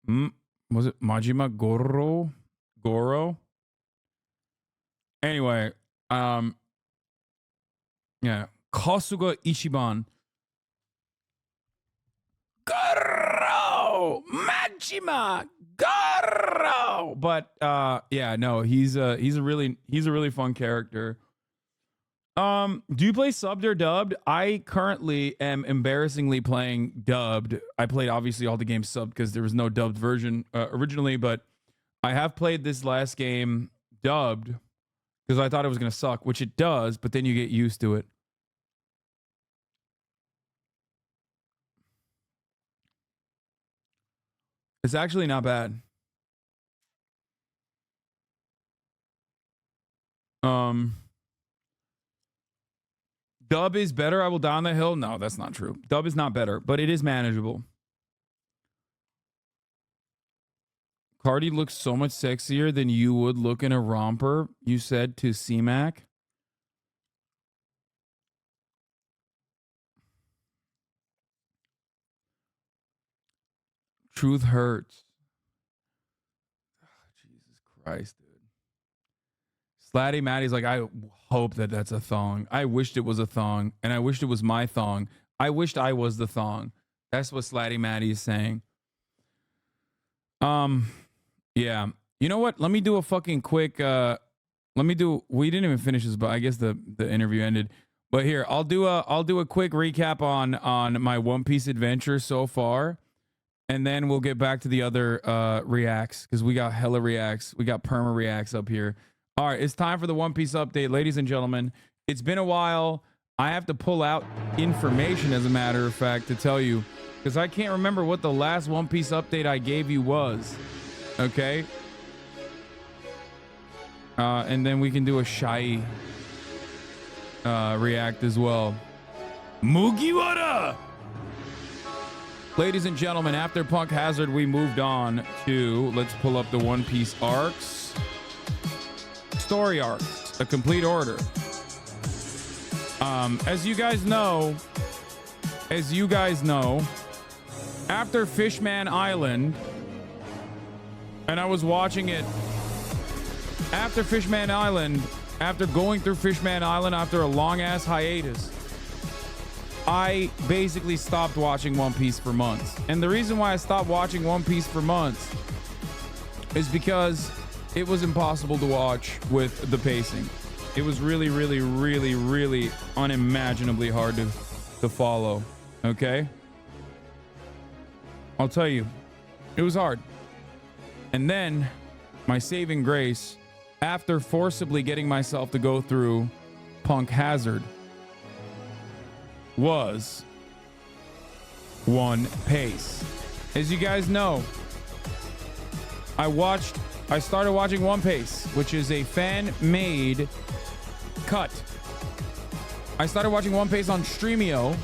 Was it Majima Goro? Anyway, yeah, Kasuga Ichiban. Goro! Majima Goro! But yeah, no, he's a really fun character. Do you play subbed or dubbed? I currently am embarrassingly playing dubbed. I played obviously all the games subbed because there was no dubbed version originally, but I have played this last game dubbed because I thought it was going to suck, which it does, but then you get used to it. It's actually not bad. Dub is better. I will die on the hill. No, that's not true. Dub is not better, but it is manageable. Cardi looks so much sexier than you would look in a romper, you said to C-Mac. Truth hurts. Jesus Christ, dude. Slatty Maddie's like, I hope that that's a thong. I wished it was a thong, and I wished it was my thong. I wished I was the thong. That's what Slatty Maddie is saying. Yeah. You know what? Let me do a fucking quick we didn't even finish this, but I guess the interview ended. But here, I'll do a quick recap on my One Piece adventure so far. And then we'll get back to the other reacts, because we got hella reacts. We got perma reacts up here. All right, it's time for the One Piece update, ladies and gentlemen. It's been a while. I have to pull out information, as a matter of fact, to tell you, because I can't remember what the last One Piece update I gave you was. Okay? And then we can do a Shai react as well. Mugiwara! Ladies and gentlemen, after Punk Hazard, we moved on to, let's pull up the One Piece arcs. Story arcs, a complete order. As you guys know, after Fishman Island, and I was watching it, after Fishman Island, after going through Fishman Island after a long-ass hiatus, I basically stopped watching One Piece for months. And the reason why I stopped watching One Piece for months is because it was impossible to watch with the pacing. It was really, really, really, really unimaginably hard to follow. Okay? I'll tell you, it was hard. And then my saving grace, after forcibly getting myself to go through Punk Hazard, was One Piece. As you guys know, I started watching One Piece, which is a fan-made cut. I started watching One Piece on Streamio,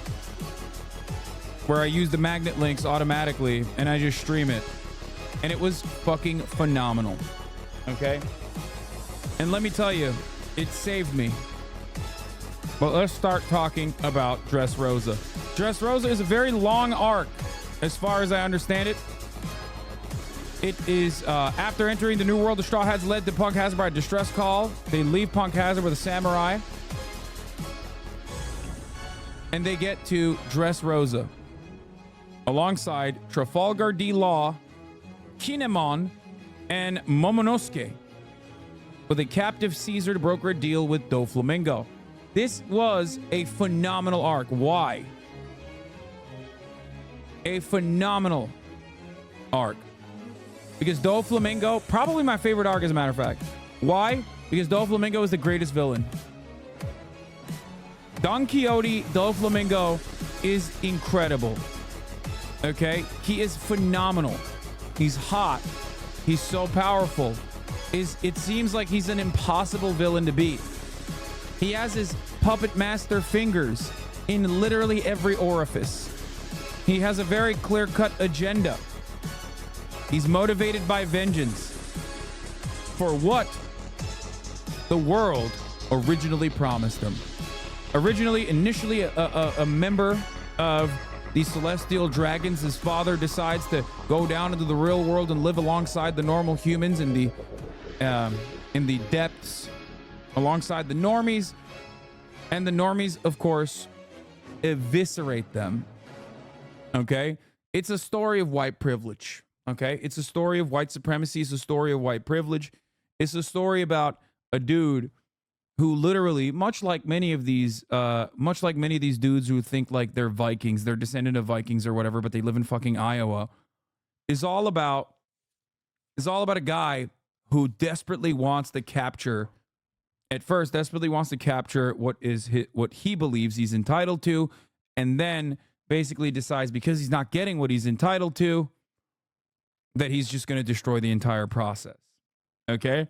where I use the magnet links automatically, and I just stream it. And it was fucking phenomenal. Okay? And let me tell you, it saved me. But let's start talking about Dressrosa. Dressrosa is a very long arc, as far as I understand it. It is after entering the New World, the Straw Hats led to Punk Hazard by a distress call. They leave Punk Hazard with a samurai. And they get to Dressrosa, alongside Trafalgar D. Law, Kinemon, and Momonosuke, with a captive Caesar to broker a deal with Doflamingo. This was a phenomenal arc. Why? A phenomenal arc. Because Doflamingo, probably my favorite arc, as a matter of fact. Why? Because Doflamingo is the greatest villain. Don Quixote Doflamingo is incredible. Okay? He is phenomenal. He's hot. He's so powerful. It seems like he's an impossible villain to beat. He has his puppet master fingers in literally every orifice. He has a very clear-cut agenda. He's motivated by vengeance for what the world originally promised him. Initially a member of these celestial dragons. His father decides to go down into the real world and live alongside the normal humans in the depths, alongside the normies. And the normies, of course, eviscerate them. Okay? It's a story of white privilege. Okay? It's a story of white supremacy. It's a story of white privilege. It's a story about a dude who literally, much like many of these dudes who think like they're Vikings, they're descendant of Vikings or whatever, but they live in fucking Iowa, is all about a guy who desperately wants to capture what he believes he's entitled to, and then basically decides, because he's not getting what he's entitled to, that he's just going to destroy the entire process. Okay?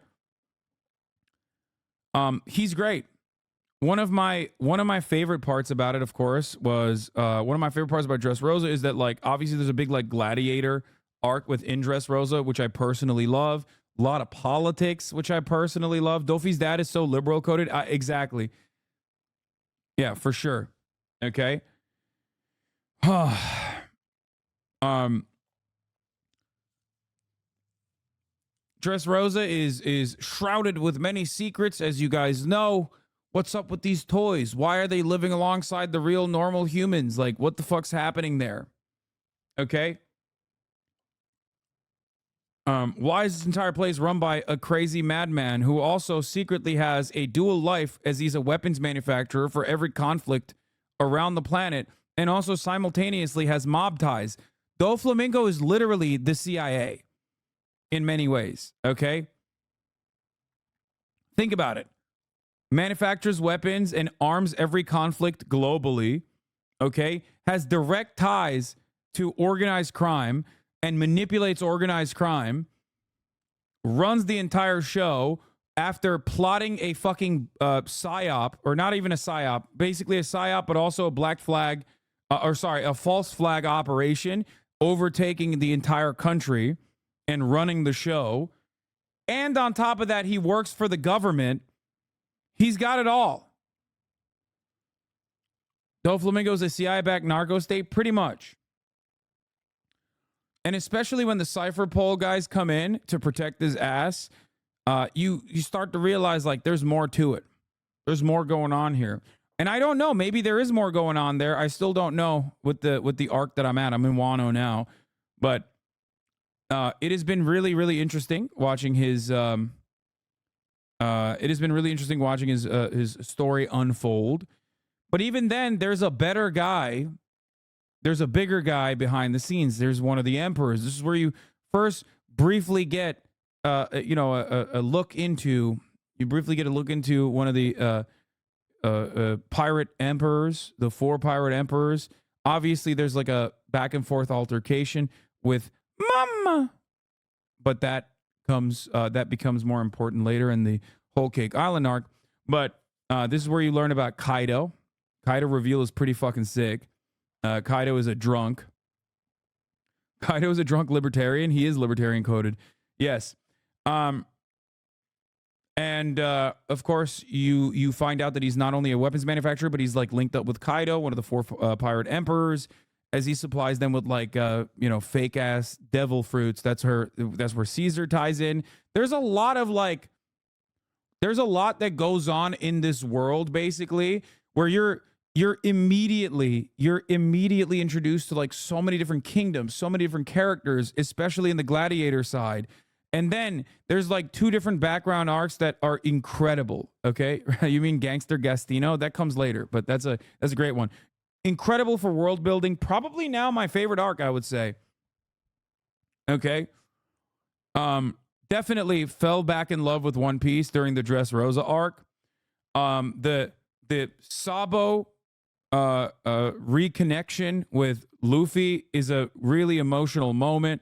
He's great. One of my favorite parts about it, of course, was one of my favorite parts about Dressrosa is that, like, obviously there's a big like gladiator arc within Dressrosa, which I personally love. A lot of politics, which I personally love. Dofi's dad is so liberal coded. Exactly. Yeah, for sure. Okay. Dressrosa is shrouded with many secrets, as you guys know. What's up with these toys? Why are they living alongside the real normal humans? Like, what the fuck's happening there? Okay. Why is this entire place run by a crazy madman who also secretly has a dual life, as he's a weapons manufacturer for every conflict around the planet, and also simultaneously has mob ties? Doflamingo is literally the CIA in many ways, okay? Think about it. Manufactures weapons and arms every conflict globally, okay? Has direct ties to organized crime and manipulates organized crime, runs the entire show after plotting a fucking psyop, or not even a psyop, basically a psyop, but also a black flag, a false flag operation, overtaking the entire country and running the show. And on top of that, he works for the government. He's got it all. Doflamingo's a CIA-backed narco state, pretty much. And especially when the Cypher Pole guys come in to protect his ass, you start to realize, like, there's more to it. There's more going on here. And I don't know, maybe there is more going on there. I still don't know with the arc that I'm at. I'm in Wano now. But it has been really, really interesting watching his his story unfold. But even then, there's a better guy. There's a bigger guy behind the scenes. There's one of the emperors. This is where you first briefly get a look into. You briefly get a look into one of the pirate emperors, the 4 pirate emperors. Obviously, there's like a back and forth altercation with Mama, but that becomes more important later in the Whole Cake Island arc. But this is where you learn about Kaido. Kaido reveal is pretty fucking sick. Kaido is a drunk. Kaido is a drunk libertarian. He is libertarian coded. Yes. And of course, you find out that he's not only a weapons manufacturer, but he's like linked up with Kaido, one of the 4 pirate emperors, as he supplies them with like fake ass devil fruits. That's where Caesar ties in. There's a lot that goes on in this world, basically, where you're immediately introduced to like so many different kingdoms, so many different characters, especially in the gladiator side. And then there's like 2 different background arcs that are incredible. Okay. You mean Gangster Gastino? That comes later, but that's a great one. Incredible for world building. Probably now my favorite arc, I would say. Okay. Definitely fell back in love with One Piece during the Dressrosa arc. The Sabo reconnection with Luffy is a really emotional moment,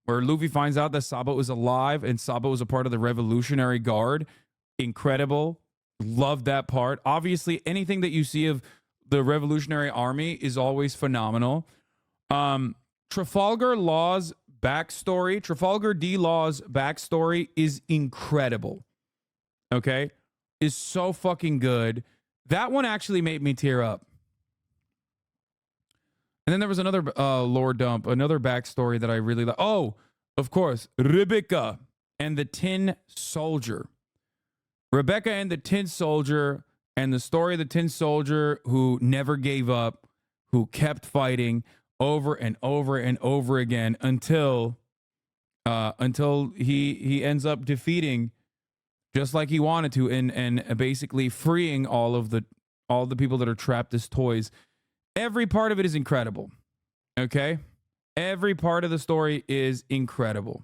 where Luffy finds out that Sabo is alive and Sabo was a part of the Revolutionary Guard. Incredible. Love that part. Obviously, anything that you see of the Revolutionary Army is always phenomenal. Trafalgar D. Law's backstory is incredible. Okay? Is so fucking good. That one actually made me tear up. And then there was another lore dump, another backstory that I really like. Oh, of course, Rebecca and the Tin Soldier. Rebecca and the Tin Soldier, and the story of the Tin Soldier who never gave up, who kept fighting over and over and over again until he ends up defeating, just like he wanted to, and basically freeing all the people that are trapped as toys. Every part of it is incredible. Okay? Every part of the story is incredible.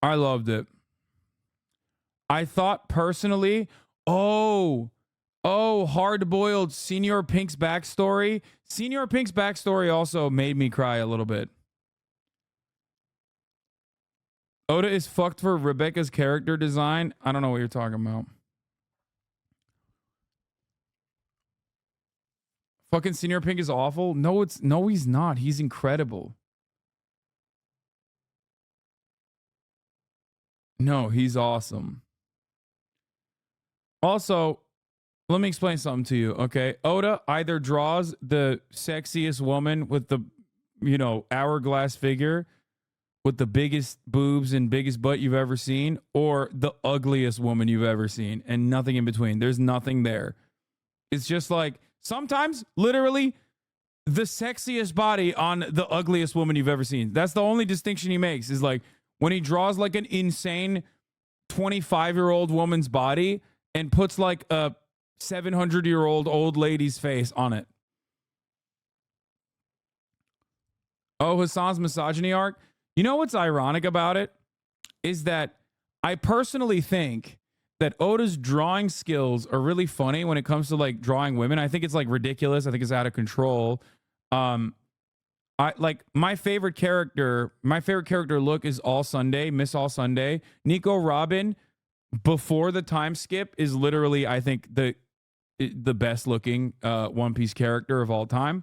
I loved it. I thought personally, hard-boiled Senior Pink's backstory. Senior Pink's backstory also made me cry a little bit. Oda is fucked for Rebecca's character design. I don't know what you're talking about. Fucking Senior Pink is awful. No, he's not. He's incredible. No, he's awesome. Also, let me explain something to you, okay? Oda either draws the sexiest woman with the, hourglass figure with the biggest boobs and biggest butt you've ever seen, or the ugliest woman you've ever seen, and nothing in between. There's nothing there. It's just like sometimes literally the sexiest body on the ugliest woman you've ever seen. That's the only distinction he makes, is like when he draws like an insane 25-year-old woman's body and puts like a 700-year-old old lady's face on it. Oh, Hasan's misogyny arc. You know what's ironic about it is that I personally think that Oda's drawing skills are really funny when it comes to like drawing women. I think it's like ridiculous. I think it's out of control. I like my favorite character look is All Sunday, Miss All Sunday. Nico Robin before the time skip is literally, I think, the best looking One Piece character of all time.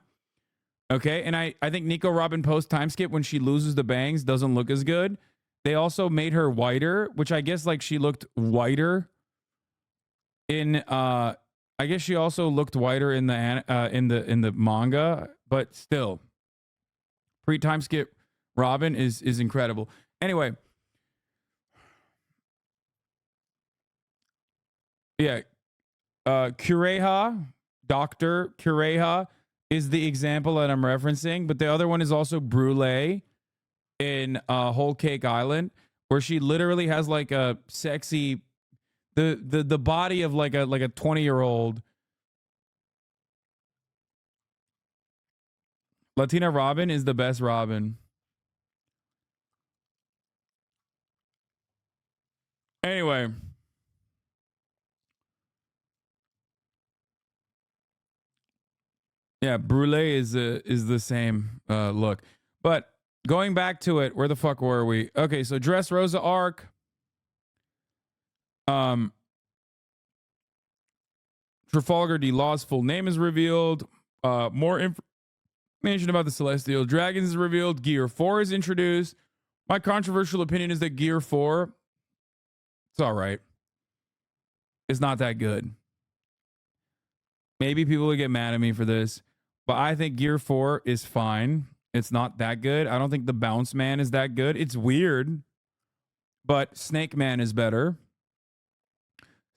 Okay, and I think Nico Robin post time skip, when she loses the bangs, doesn't look as good. They also made her whiter, which I guess like she looked whiter in I guess she also looked whiter in the manga, but still pre-time skip Robin is incredible. Anyway, yeah, Kureha, Dr. Kureha is the example that I'm referencing, but the other one is also Brule in Whole Cake Island, where she literally has like a sexy the body of like a 20-year-old Latina. Robin is the best Robin. Anyway, yeah, Brule is the same look. But going back to it, where the fuck were we? Okay, so Dressrosa arc. Trafalgar D. Law's full name is revealed. More information about the Celestial Dragons is revealed. Gear 4 is introduced. My controversial opinion is that Gear 4, it's all right. It's not that good. Maybe people will get mad at me for this, but I think Gear 4 is fine. It's not that good. I don't think the Bounce Man is that good. It's weird, but Snake Man is better.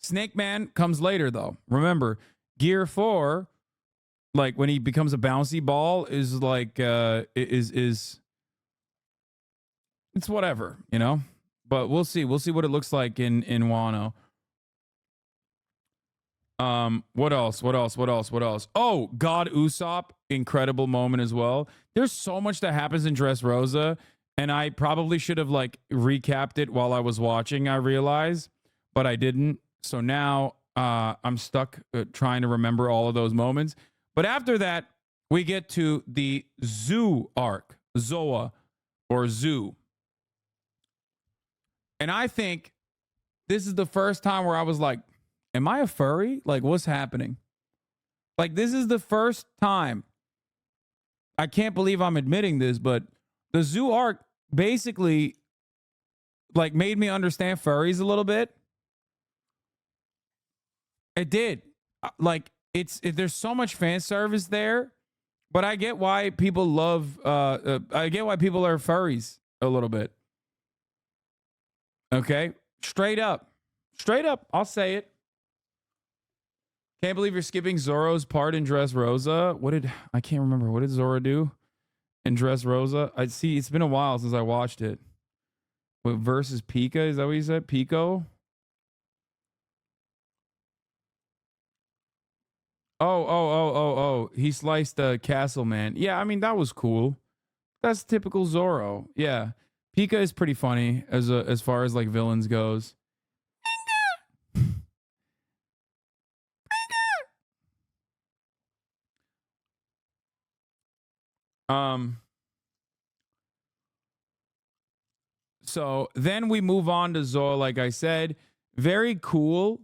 Snake Man comes later, though. Remember, Gear 4, like when he becomes a bouncy ball, is like it's whatever, you know. But we'll see. We'll see what it looks like in Wano. What else? Oh, God Usopp, incredible moment as well. There's so much that happens in Dressrosa, and I probably should have like recapped it while I was watching, I realize, but I didn't. So now I'm stuck trying to remember all of those moments. But after that, we get to the Zoo arc, Zoa or Zoo. And I think this is the first time where I was like, am I a furry? Like, what's happening? Like, this is the first time. I can't believe I'm admitting this, but the Zoo arc basically like made me understand furries a little bit. It did. Like, there's so much fan service there, but I get why people love. I get why people are furries a little bit. Okay, straight up, I'll say it. Can't believe you're skipping Zoro's part in Dressrosa. I can't remember. What did Zoro do in Dressrosa? I see. It's been a while since I watched it. What, versus Pika? Is that what you said? Pico? Oh. He sliced the castle man. Yeah, I mean, that was cool. That's typical Zoro. Yeah. Pika is pretty funny as far as like villains goes. So then we move on to Zoro, like I said. Very cool.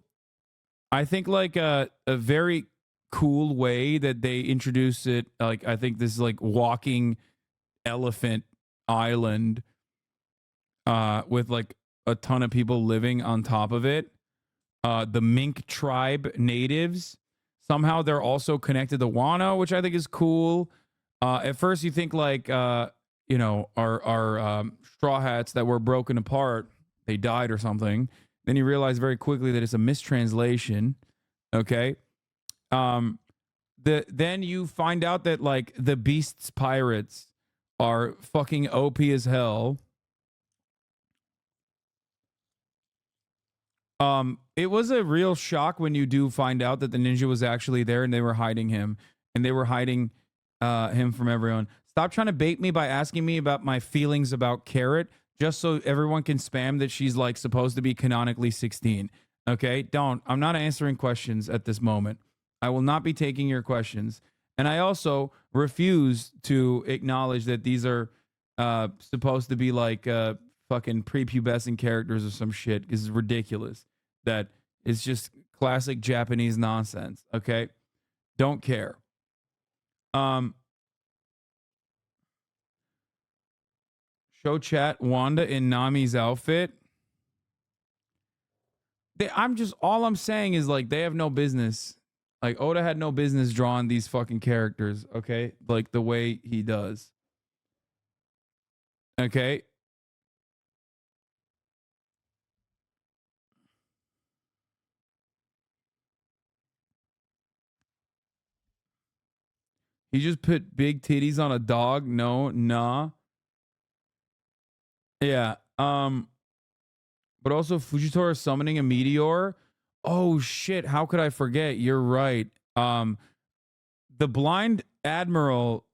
I think like a very cool way that they introduce it. Like I think this is like walking elephant island with like a ton of people living on top of it. The Mink tribe natives. Somehow they're also connected to Wano, which I think is cool. At first you think like you know, our straw hats that were broken apart, they died or something. Then you realize very quickly that it's a mistranslation. Okay. Then you find out that like the Beast's pirates are fucking OP as hell. It was a real shock when you do find out that the ninja was actually there and they were hiding him, and they were hiding him from everyone. Stop trying to bait me by asking me about my feelings about Carrot just so everyone can spam that she's like supposed to be canonically 16. Okay? Don't. I'm not answering questions at this moment. I will not be taking your questions. And I also refuse to acknowledge that these are supposed to be like fucking prepubescent characters or some shit. This is ridiculous. That is just classic Japanese nonsense. Okay? Don't care. Show chat Wanda in Nami's outfit. All I'm saying is like they have no business. Like Oda had no business drawing these fucking characters, okay? Like the way he does. Okay? He just put big titties on a dog? No, nah. Yeah. But also Fujitora summoning a meteor. Oh shit, how could I forget? You're right. The blind admiral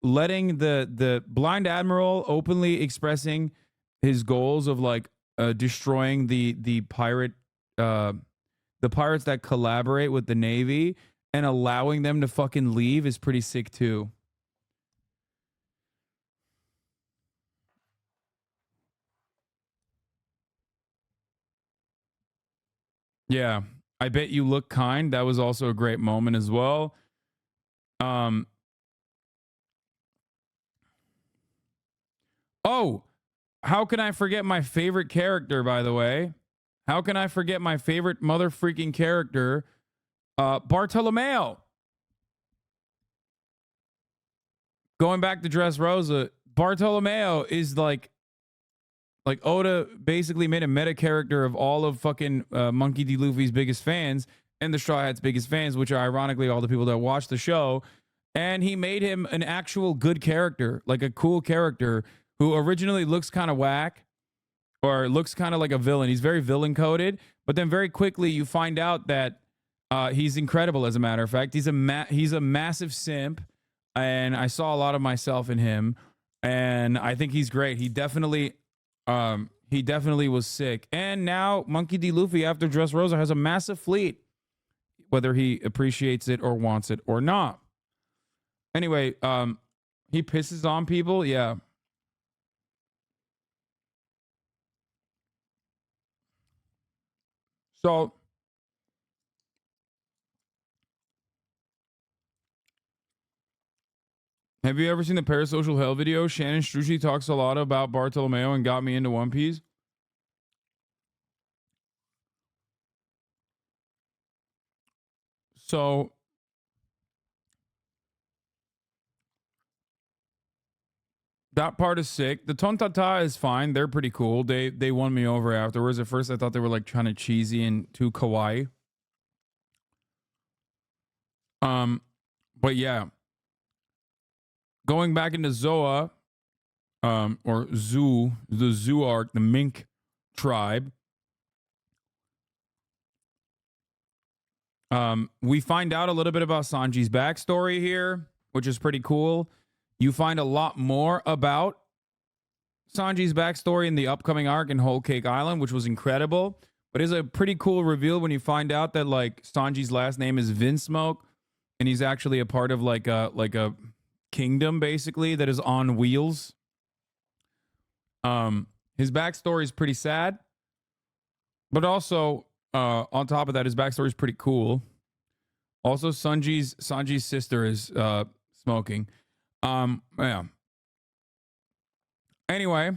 letting the blind admiral openly expressing his goals of like destroying the pirate the pirates that collaborate with the Navy and allowing them to fucking leave is pretty sick too. Yeah. I bet you look kind. That was also a great moment as well. Oh, how can I forget my favorite character, by the way? How can I forget my favorite mother freaking character? Bartolomeo. Going back to Dressrosa, Bartolomeo is like Oda basically made a meta character of all of fucking Monkey D. Luffy's biggest fans and the Straw Hats' biggest fans, which are ironically all the people that watch the show. And he made him an actual good character, like a cool character who originally looks kind of whack or looks kind of like a villain. He's very villain coded, but then very quickly you find out that he's incredible. As a matter of fact, he's a massive simp, and I saw a lot of myself in him, and I think he's great. He definitely was sick. And now Monkey D. Luffy, after Dressrosa, has a massive fleet, whether he appreciates it or wants it or not. Anyway, he pisses on people. Yeah. So have you ever seen the Parasocial Hell video? Shannon Strucci talks a lot about Bartolomeo and got me into One Piece. So That part is sick. The Tontata is fine. They're pretty cool. They won me over afterwards. At first, I thought they were like kind of cheesy and too kawaii. But yeah, going back into Zoa, or Zoo, the Zoo arc, the Mink tribe. We find out a little bit about Sanji's backstory here, which is pretty cool. You find a lot more about Sanji's backstory in the upcoming arc in Whole Cake Island, which was incredible. But it's a pretty cool reveal when you find out that like Sanji's last name is Vinsmoke, and he's actually a part of like a kingdom basically that is on wheels. His backstory is pretty sad, but also on top of that, his backstory is pretty cool. Also, Sanji's sister is smoking. Yeah. Anyway,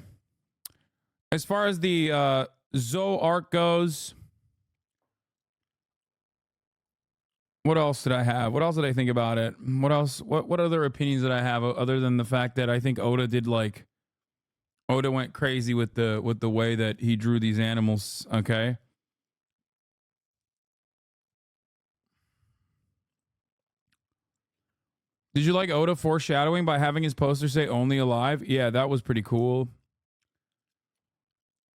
as far as the Zoe arc goes, what else did I have? What else did I think about it? What else? What other opinions did I have other than the fact that I think Oda went crazy with the way that he drew these animals. Okay. Did you like Oda foreshadowing by having his poster say "Only Alive"? Yeah, that was pretty cool.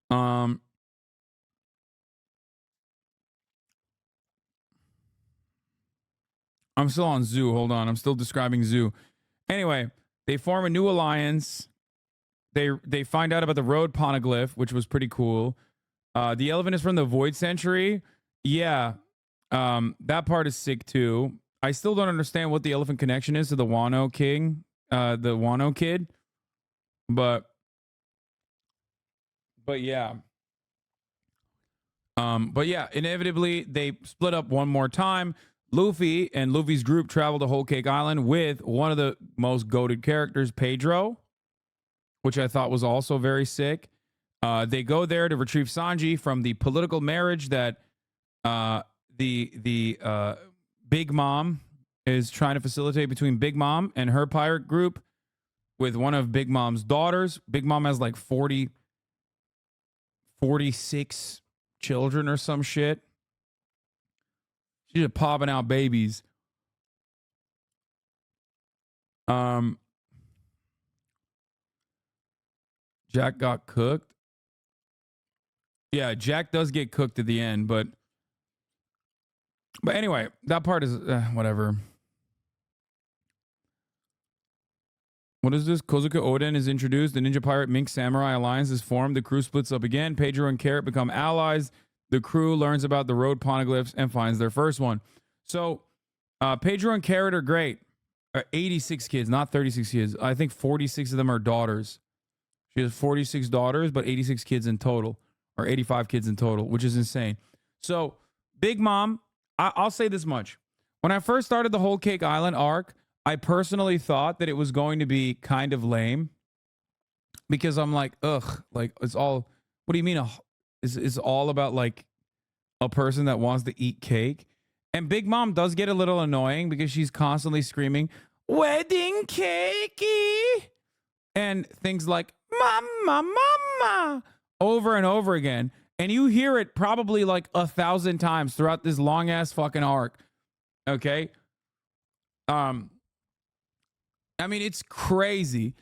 I'm still on Zoo. Hold on, I'm still describing Zoo. Anyway, they form a new alliance. They find out about the road poneglyph, which was pretty cool. The elephant is from the Void Century. Yeah, that part is sick too. I still don't understand what the elephant connection is to the Wano King, the Wano kid, but yeah. But yeah, inevitably they split up one more time. Luffy and Luffy's group travel to Whole Cake Island with one of the most goated characters, Pedro, which I thought was also very sick. They go there to retrieve Sanji from the political marriage that the Big Mom is trying to facilitate between Big Mom and her pirate group with one of Big Mom's daughters. Big Mom has like 46 children or some shit. She's just popping out babies. Jack got cooked. Yeah, Jack does get cooked at the end, but anyway, that part is whatever. What is this? Kozuka Oden is introduced. The Ninja Pirate Mink Samurai Alliance is formed. The crew splits up again. Pedro and Carrot become allies. The crew learns about the road poneglyphs and finds their first one. So, Pedro and Carrot are great. 86 kids, not 36 kids. I think 46 of them are daughters. She has 46 daughters, but 86 kids in total, or 85 kids in total, which is insane. So, Big Mom, I'll say this much. When I first started the Whole Cake Island arc, I personally thought that it was going to be kind of lame because I'm like, ugh, like it's all, what do you mean? It's all about like a person that wants to eat cake. And Big Mom does get a little annoying because she's constantly screaming, wedding cakey, and things like, mama, mama, over and over again. And you hear it probably like 1,000 times throughout this long ass fucking arc. Okay. I mean, it's crazy.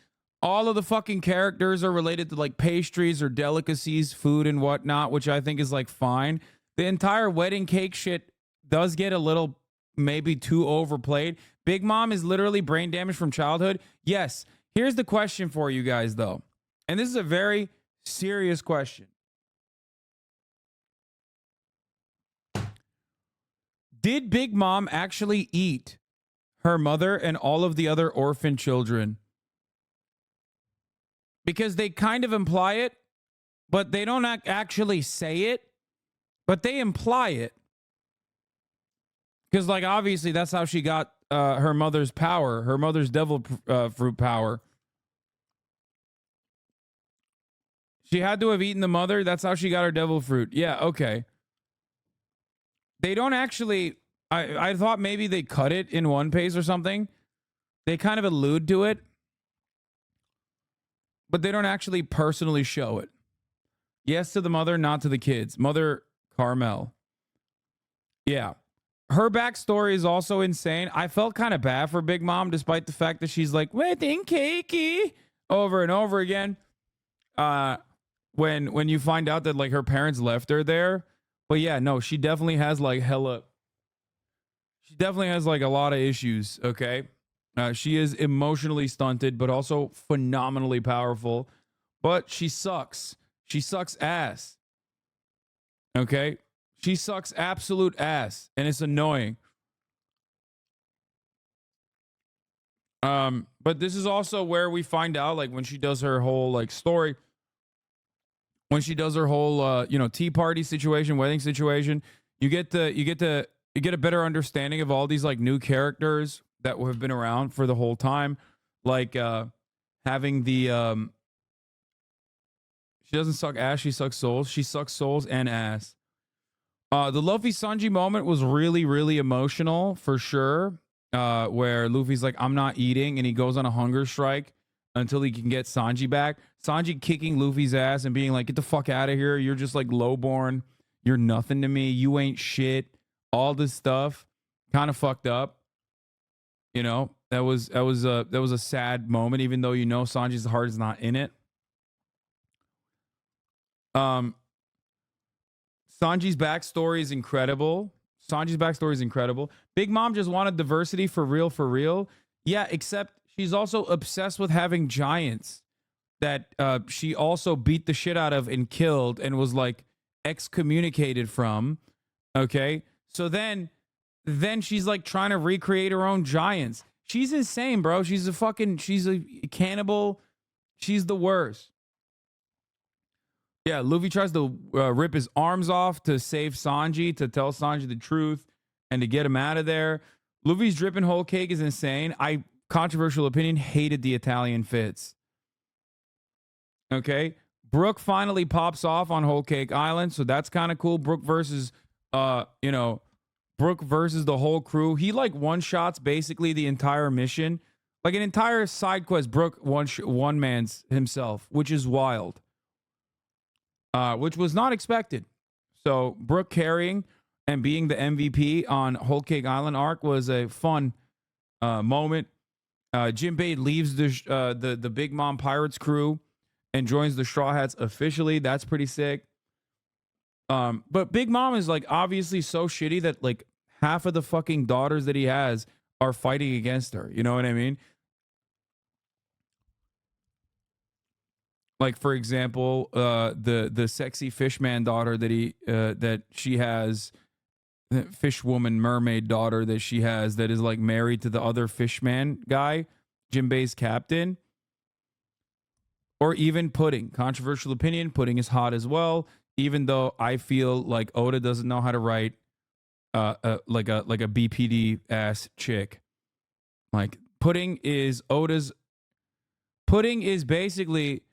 All of the fucking characters are related to like pastries or delicacies, food and whatnot, which I think is like fine. The entire wedding cake shit does get a little maybe too overplayed. Big Mom is literally brain damaged from childhood. Yes. Here's the question for you guys, though. And this is a very serious question. Did Big Mom actually eat her mother and all of the other orphan children? Because they kind of imply it, but they don't actually say it, but they imply it. Because, like, obviously that's how she got her mother's power, her mother's devil fruit power. She had to have eaten the mother. That's how she got her devil fruit. Yeah, okay. They don't actually, I thought maybe they cut it in One Piece or something. They kind of allude to it. but they don't actually personally show it. Yes to the mother, not to the kids. Mother Carmel. Yeah. Her backstory is also insane. I felt kind of bad for Big Mom, despite the fact that she's like, wedding cakey over and over again. When you find out that like her parents left her there. But yeah, no, she definitely has like she definitely has like a lot of issues, okay? She is emotionally stunted, but also phenomenally powerful. But she sucks. She sucks ass. Okay? She sucks absolute ass, and it's annoying. But this is also where we find out, like, when she does her whole like story, when she does her whole tea party situation, wedding situation, you get a better understanding of all these like new characters that have been around for the whole time, like having the she doesn't suck ass, she sucks souls. She sucks souls and ass. The Luffy Sanji moment was really, really emotional for sure. Where Luffy's like, I'm not eating, and he goes on a hunger strike until he can get Sanji back. Sanji kicking Luffy's ass and being like, get the fuck out of here. You're just like lowborn. You're nothing to me. You ain't shit. All this stuff. Kind of fucked up. You know, that was a sad moment, even though you know Sanji's heart is not in it. Sanji's backstory is incredible. Big Mom just wanted diversity for real. Yeah, except she's also obsessed with having giants that she also beat the shit out of and killed and was like excommunicated from. Okay, so then she's like trying to recreate her own giants. She's insane, bro. She's a cannibal. She's the worst. Yeah, Luffy tries to rip his arms off to save Sanji, to tell Sanji the truth and to get him out of there. Luffy's dripping whole cake is insane. Controversial opinion, hated the Italian fits. Okay. Brook finally pops off on Whole Cake Island, so that's kind of cool. Brook versus the whole crew. He like one-shots basically the entire mission. Like an entire side quest, Brook one-mans himself, which is wild. Which was not expected. So Brook carrying and being the MVP on Whole Cake Island arc was a fun moment. Jinbei leaves the Big Mom Pirates crew and joins the Straw Hats officially. That's pretty sick. But Big Mom is like obviously so shitty that like half of the fucking daughters that he has are fighting against her. You know what I mean? Like, for example, the sexy fishman daughter that she has, fish woman mermaid daughter that she has, that is like married to the other fishman guy, Jinbei's captain. Or even Pudding. Controversial opinion, Pudding is hot as well, even though I feel like Oda doesn't know how to write like a BPD ass chick. Like Pudding is basically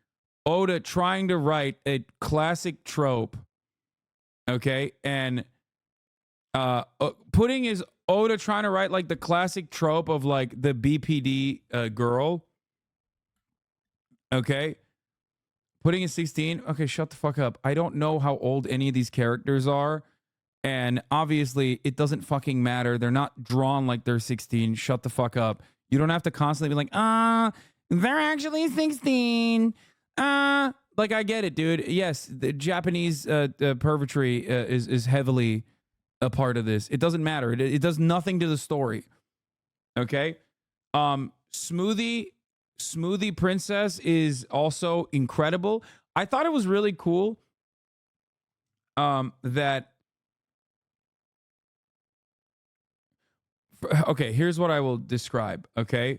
Oda trying to write a classic trope, okay? And Pudding is Oda trying to write like the classic trope of like the BPD girl, okay? Pudding is 16. Okay, shut the fuck up. I don't know how old any of these characters are, and obviously it doesn't fucking matter. They're not drawn like they're 16. Shut the fuck up. You don't have to constantly be like, they're actually 16. Like I get it, dude. Yes, the Japanese pervertry is heavily a part of this. It doesn't matter. It does nothing to the story. Okay. Smoothie Princess is also incredible. I thought it was really cool. Okay, here's what I will describe. Okay,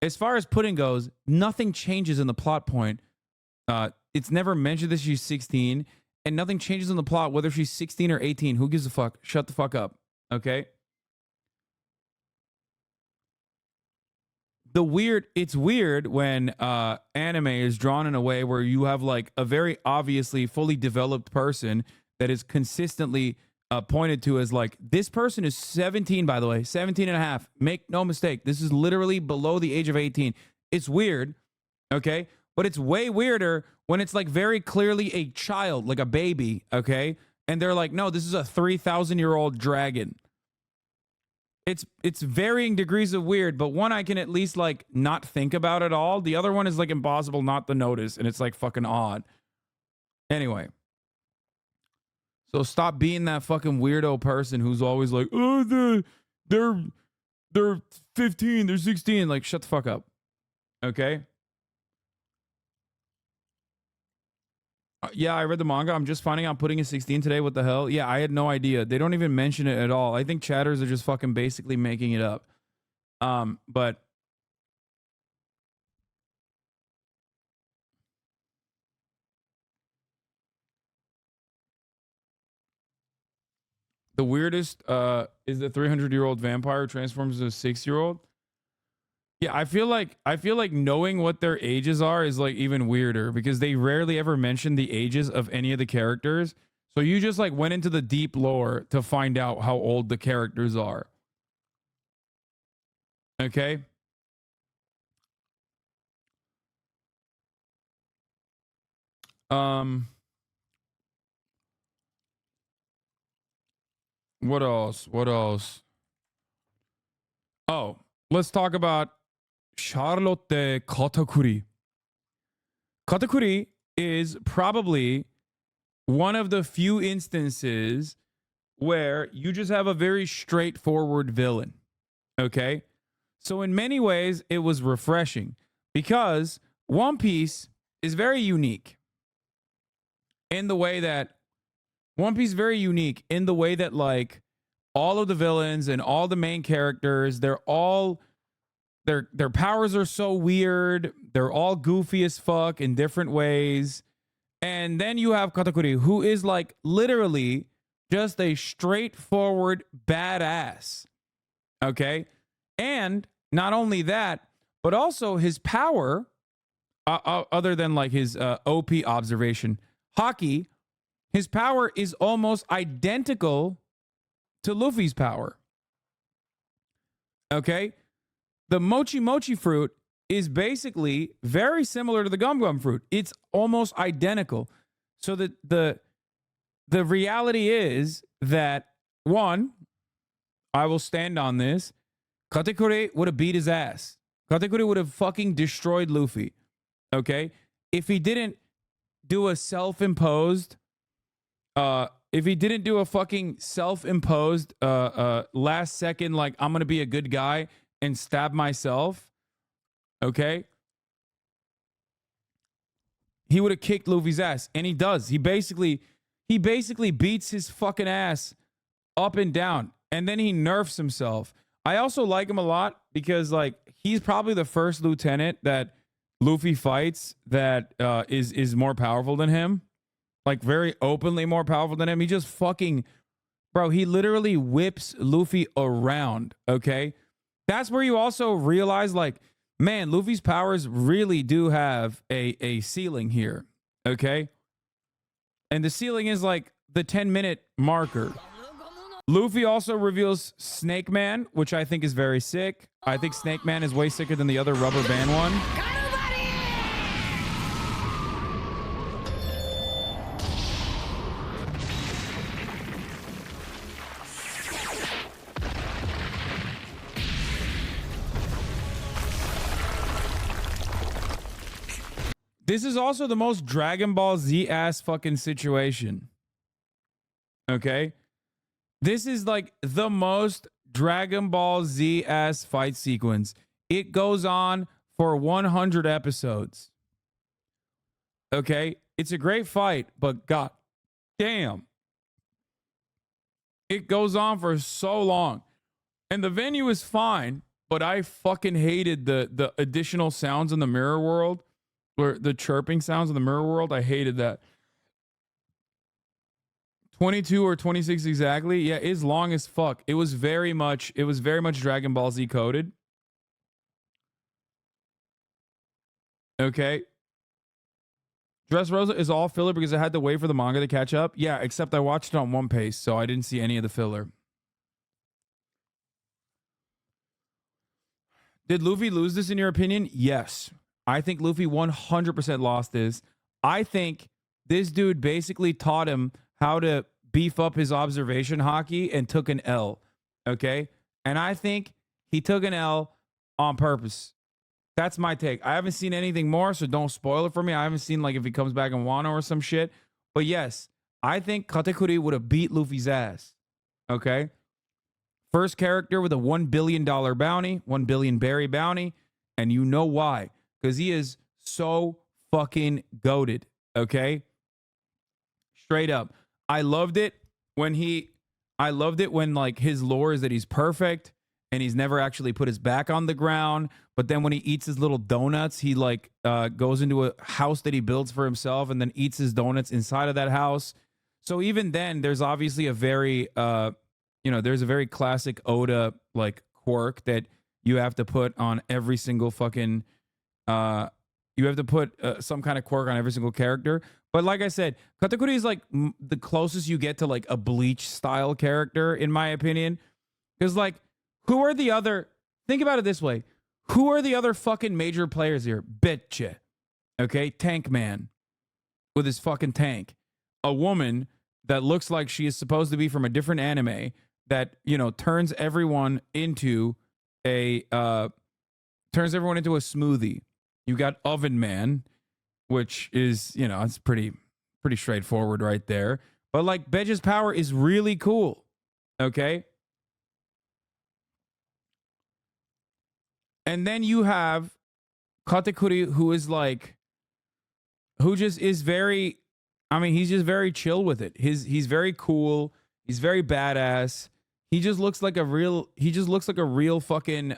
as far as Pudding goes, nothing changes in the plot point. It's never mentioned that she's 16, and nothing changes in the plot whether she's 16 or 18. Who gives a fuck? Shut the fuck up. Okay. It's weird when anime is drawn in a way where you have like a very obviously fully developed person that is consistently pointed to as like, this person is 17, by the way, 17 and a half. Make no mistake. This is literally below the age of 18. It's weird. Okay. But it's way weirder when it's like very clearly a child, like a baby, okay? And they're like, no, this is a 3,000-year-old dragon. It's varying degrees of weird, but one I can at least like not think about at all. The other one is like impossible not to notice, and it's like fucking odd. Anyway. So stop being that fucking weirdo person who's always like, oh, they're 15, they're 16. Like, shut the fuck up. Okay? Yeah, I read the manga. I'm just finding out putting a 16 today. What the hell? Yeah, I had no idea. They don't even mention it at all. I think chatters are just fucking basically making it up. But the weirdest is the 300-year-old vampire transforms into a 6-year-old. Yeah, I feel like knowing what their ages are is like even weirder because they rarely ever mention the ages of any of the characters. So you just like went into the deep lore to find out how old the characters are. Okay? What else? What else? Oh, let's talk about Charlotte Katakuri. Katakuri is probably one of the few instances where you just have a very straightforward villain. Okay? So in many ways, it was refreshing because One Piece is very unique in the way that like all of the villains and all the main characters, they're all their powers are so weird. They're all goofy as fuck in different ways. And then you have Katakuri, who is like literally just a straightforward badass. Okay? And not only that, but also his power, other than like his OP observation, Haki, his power is almost identical to Luffy's power. Okay? The Mochi Mochi fruit is basically very similar to the Gum Gum fruit. It's almost identical. So that the reality is that, one, I will stand on this, Katakuri would have beat his ass. Katakuri would have fucking destroyed Luffy. Okay? If he didn't do a self-imposed last second, like, I'm gonna be a good guy and stab myself, okay, he would have kicked Luffy's ass. And he does. He basically beats his fucking ass up and down, and then he nerfs himself. I also like him a lot because, like, he's probably the first lieutenant that Luffy fights that is more powerful than him. Like, very openly more powerful than him. He just fucking, bro, he literally whips Luffy around, okay? That's where you also realize, like, man, Luffy's powers really do have a ceiling here, okay? And the ceiling is, like, the 10-minute marker. Luffy also reveals Snake Man, which I think is very sick. I think Snake Man is way sicker than the other rubber band one. This is also the most Dragon Ball Z ass fucking situation. Okay? This is like the most Dragon Ball Z ass fight sequence. It goes on for 100 episodes. Okay? It's a great fight, but god damn. It goes on for so long. And the venue is fine, but I fucking hated the additional sounds in the mirror world. Where the chirping sounds in the mirror world, I hated that. 22 or 26 exactly. Yeah, it's long as fuck. It was very much Dragon Ball Z coded. Okay. Dressrosa is all filler because I had to wait for the manga to catch up. Yeah, except I watched it on One Piece, so I didn't see any of the filler. Did Luffy lose this in your opinion? Yes. I think Luffy 100% lost this. I think this dude basically taught him how to beef up his observation hockey and took an L. Okay? And I think he took an L on purpose. That's my take. I haven't seen anything more, so don't spoil it for me. I haven't seen like if he comes back in Wano or some shit. But yes, I think Katakuri would have beat Luffy's ass. Okay? First character with a $1 billion bounty, 1 billion berry bounty. And you know why. Because he is so fucking goated. Okay? Straight up. I loved it when like his lore is that he's perfect and he's never actually put his back on the ground. But then when he eats his little donuts, he like goes into a house that he builds for himself and then eats his donuts inside of that house. So even then, there's obviously a very, there's a very classic Oda like quirk that you have to put on every single fucking, you have to put some kind of quirk on every single character. But like I said, Katakuri is like the closest you get to like a Bleach style character, in my opinion. Because like, who are the other, think about it this way. Who are the other fucking major players here? Bitche. Okay? Tank Man. With his fucking tank. A woman that looks like she is supposed to be from a different anime that, turns everyone into a smoothie. You got Oven Man, which is, it's pretty straightforward right there. But like Bedge's power is really cool. Okay? And then you have Katakuri, who just is very, he's just very chill with it. He's very cool. He's very badass. He just looks like a real fucking,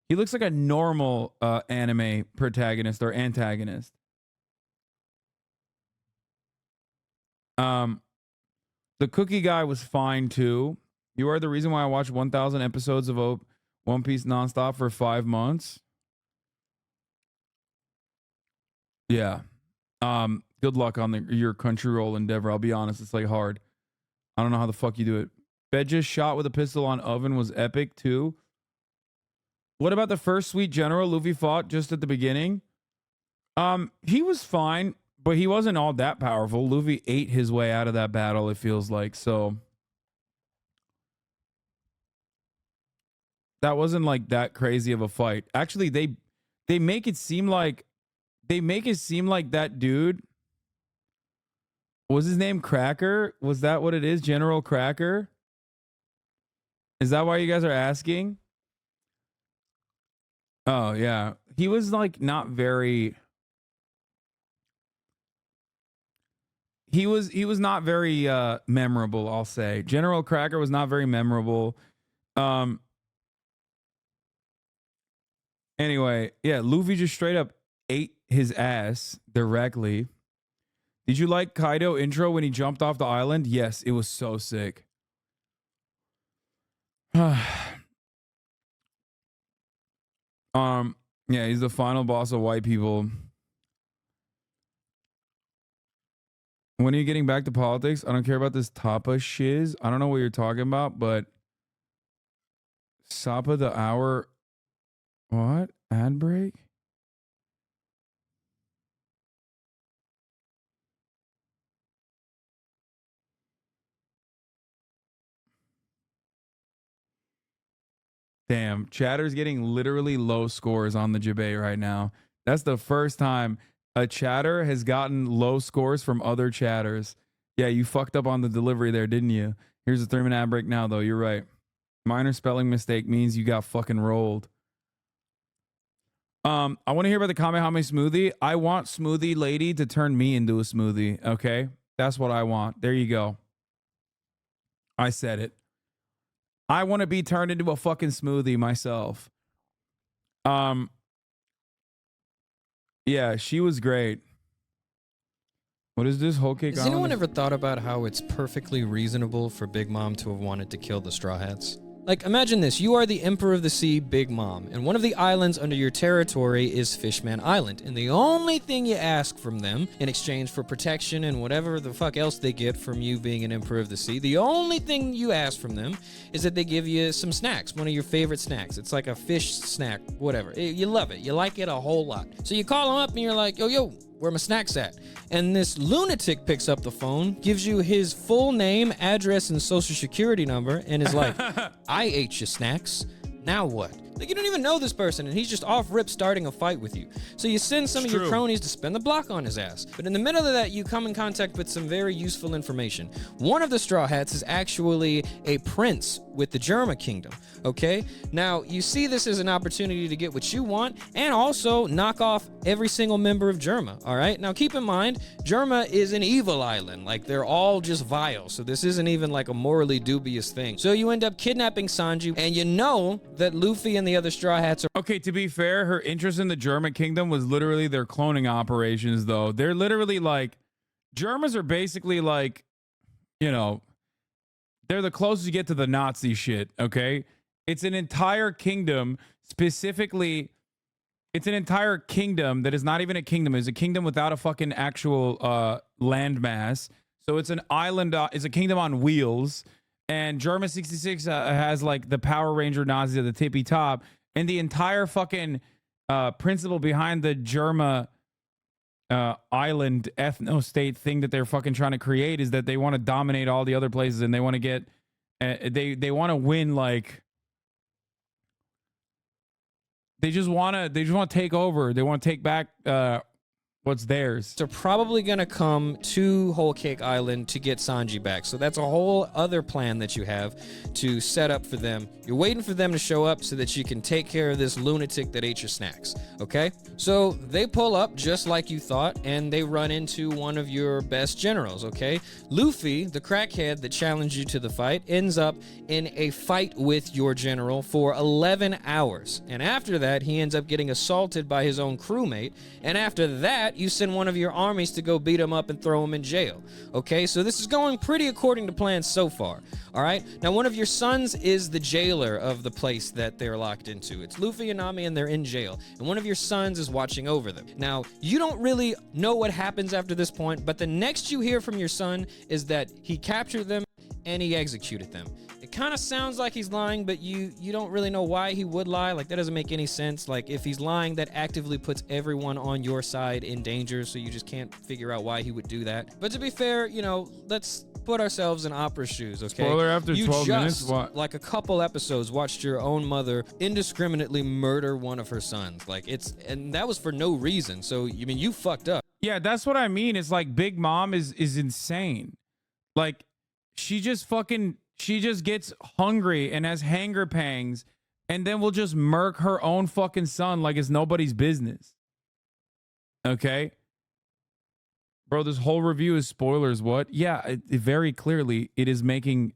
he looks like a normal anime protagonist or antagonist. The cookie guy was fine too. You are the reason why I watched 1,000 episodes of One Piece nonstop for 5 months. Yeah. Good luck on your Crunchyroll endeavor. I'll be honest, it's like hard. I don't know how the fuck you do it. Bedge's shot with a pistol on Oven was epic too. What about the first Sweet General Luffy fought just at the beginning? He was fine, but he wasn't all that powerful. Luffy ate his way out of that battle, it feels like. So that wasn't like that crazy of a fight. Actually, they make it seem like that dude, was his name Cracker? Was that what it is? General Cracker? Is that why you guys are asking? Oh, yeah. He was like not very, he was not very memorable, I'll say. General Cracker was not very memorable. Anyway, yeah, Luffy just straight up ate his ass directly. Did you like Kaido intro when he jumped off the island? Yes, it was so sick. Yeah, he's the final boss of white people. When are you getting back to politics? I don't care about this Tapa shiz. I don't know what you're talking about, but Sapa the hour. What? Ad break? Damn, Chatter's getting literally low scores on the Jabay right now. That's the first time a Chatter has gotten low scores from other Chatters. Yeah, you fucked up on the delivery there, didn't you? Here's a 3-minute ad break now, though. You're right. Minor spelling mistake means you got fucking rolled. I want to hear about the Kamehame smoothie. I want Smoothie Lady to turn me into a smoothie, okay? That's what I want. There you go. I said it. I want to be turned into a fucking smoothie myself. Yeah, she was great. What is this whole cake? Has anyone ever thought about how it's perfectly reasonable for Big Mom to have wanted to kill the Straw Hats? Like, imagine this. You are the Emperor of the Sea, Big Mom, and one of the islands under your territory is Fishman Island. And the only thing you ask from them in exchange for protection and whatever the fuck else they get from you being an Emperor of the Sea, the only thing you ask from them is that they give you some snacks, one of your favorite snacks. It's like a fish snack, whatever. You love it. You like it a whole lot. So you call them up and you're like, yo, where my snacks at? And this lunatic picks up the phone, gives you his full name, address, and social security number, and is like, I ate your snacks. Now what? Like, you don't even know this person, and he's just off rip starting a fight with you. So you send some of your cronies to spin the block on his ass. But in the middle of that, you come in contact with some very useful information. One of the Straw Hats is actually a prince with the Germa Kingdom, okay? Now, you see this as an opportunity to get what you want and also knock off every single member of Germa, all right? Now, keep in mind, Germa is an evil island. Like, they're all just vile, so this isn't even like a morally dubious thing. So you end up kidnapping Sanji, and you know that Luffy and the other Straw Hats are... Okay, to be fair, her interest in the German kingdom was literally their cloning operations, though. They're literally like... Germans are basically like, you know... They're the closest you get to the Nazi shit, okay? It's an entire kingdom, specifically... It's an entire kingdom that is not even a kingdom. It's a kingdom without a fucking actual landmass. So it's an island, it's a kingdom on wheels. And Germa 66 has like the Power Ranger Nazis at the tippy top. And the entire fucking principle behind the Germa island ethno-state thing that they're fucking trying to create is that they want to dominate all the other places, and they want to get, they want to win, like, they just want to take over. They want to take back what's theirs. They're probably going to come to Whole Cake Island to get Sanji back. So that's a whole other plan that you have to set up for them. You're waiting for them to show up so that you can take care of this lunatic that ate your snacks, okay? So they pull up just like you thought, and they run into one of your best generals, okay? Luffy, the crackhead that challenged you to the fight, ends up in a fight with your general for 11 hours. And after that, he ends up getting assaulted by his own crewmate. And after that, you send one of your armies to go beat him up and throw him in jail. Okay, so this is going pretty according to plan so far. All right, now one of your sons is the jailer of the place that they're locked into. It's Luffy and Nami, and they're in jail. And one of your sons is watching over them. Now, you don't really know what happens after this point, but the next you hear from your son is that he captured them and he executed them. It kind of sounds like he's lying, but you don't really know why he would lie. Like, that doesn't make any sense. Like, if he's lying, that actively puts everyone on your side in danger, so you just can't figure out why he would do that. But to be fair, you know, let's put ourselves in Opera's shoes, okay? Spoiler after 12 minutes? What? Like a couple episodes, watched your own mother indiscriminately murder one of her sons. Like, and that was for no reason. So, I mean, you fucked up. Yeah, that's what I mean. It's like Big Mom is insane. Like, she just gets hungry and has hanger pangs, and then will just murk her own fucking son like it's nobody's business. Okay? Bro, this whole review is spoilers. What? Yeah, it very clearly it is making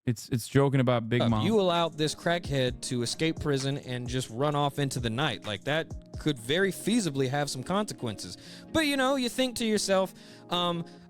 it's joking about Big Mom. You allowed this crackhead to escape prison and just run off into the night. Like, that could very feasibly have some consequences. But, you know, you think to yourself,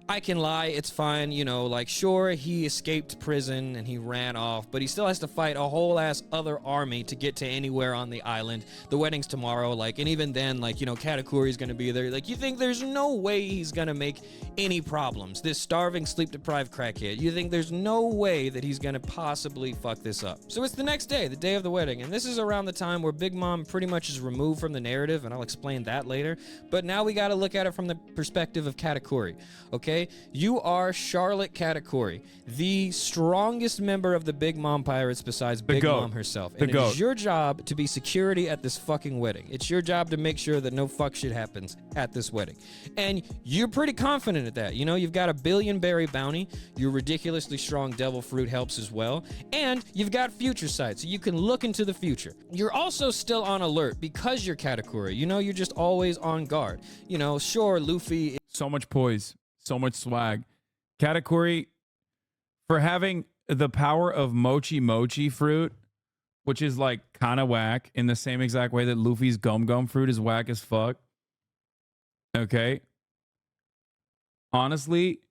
I can lie, it's fine, you know, like, sure, he escaped prison and he ran off, but he still has to fight a whole ass other army to get to anywhere on the island. The wedding's tomorrow, like, and even then, like, you know, Katakuri's gonna be there. Like, you think there's no way he's gonna make any problems. This starving, sleep-deprived crackhead, you think there's no way that he's gonna possibly fuck this up. So it's the next day, the day of the wedding, and this is around the time where Big Mom pretty much is removed from the narrative, and I'll explain that later. But now we gotta look at it from the perspective of Katakuri, okay? You are Charlotte Katakuri, the strongest member of the Big Mom Pirates besides Big Mom herself. And it is your job to be security at this fucking wedding. It's your job to make sure that no fuck shit happens at this wedding. And you're pretty confident at that. You know, you've got a 1 billion berry bounty. Your ridiculously strong devil fruit helps as well. And you've got future sight, so you can look into the future. You're also still on alert because you're Katakuri. You know, you're just always on guard. You know, sure, Luffy... So much poise. So much swag. Katakuri, for having the power of mochi mochi fruit, which is like kind of whack in the same exact way that Luffy's gum gum fruit is whack as fuck. Okay. Honestly,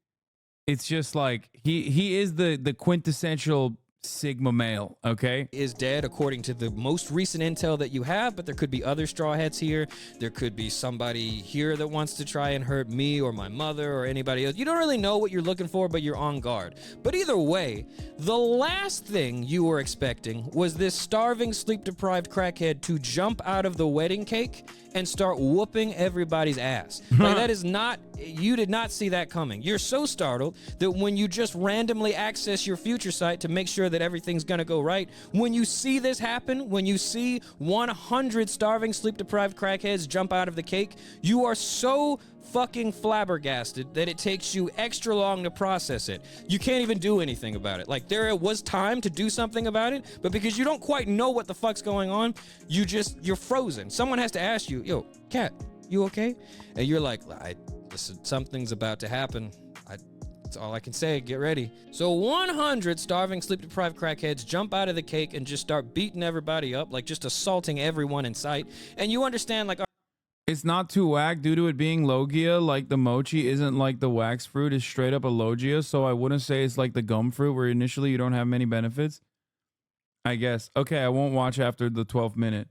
it's just like he is the quintessential Sigma male, okay? Is dead according to the most recent intel that you have, but there could be other straw hats here. There could be somebody here that wants to try and hurt me or my mother or anybody else. You don't really know what you're looking for, but you're on guard. But either way, the last thing you were expecting was this starving, sleep-deprived crackhead to jump out of the wedding cake and start whooping everybody's ass. Like, that is not, you did not see that coming. You're so startled that when you just randomly access your future site to make sure that everything's gonna go right, when you see this happen, when you see 100 starving, sleep-deprived crackheads jump out of the cake, you are so fucking flabbergasted that it takes you extra long to process it. You can't even do anything about it. Like, there was time to do something about it, but because you don't quite know what the fuck's going on, you're frozen. Someone has to ask you, yo, cat, you okay? And you're like, listen, something's about to happen. That's all I can say. Get ready. So 100 starving, sleep-deprived crackheads jump out of the cake and just start beating everybody up, like just assaulting everyone in sight. And you understand, like, it's not too whack due to it being Logia. Like, the mochi isn't like the wax fruit, is straight up a Logia. So I wouldn't say it's like the gum fruit where initially you don't have many benefits. I guess. Okay, I won't watch after the 12th minute.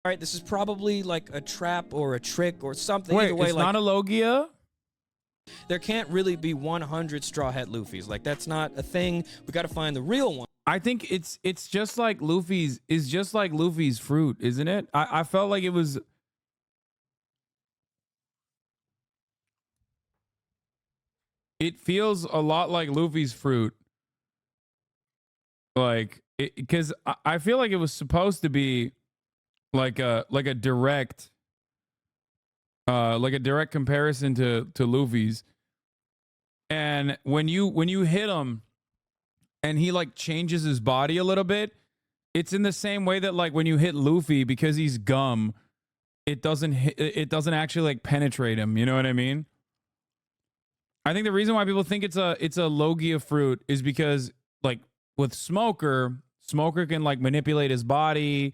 all right, this is probably like a trap or a trick or something. Wait, Either way, it's like, not a Logia? there can't really be 100 Straw Hat Luffys. Like, that's not a thing. We got to find the real one. I think it's just like Luffy's. It's just like Luffy's fruit, isn't it? I felt like it was. It feels a lot like Luffy's fruit. Like, because I feel like it was supposed to be like a direct comparison to Luffy's. And when you hit him and he like changes his body a little bit, it's in the same way that like when you hit Luffy, because he's gum, it doesn't actually like penetrate him, you know what I mean? I think the reason why people think it's a Logia fruit is because, like, with Smoker can like manipulate his body,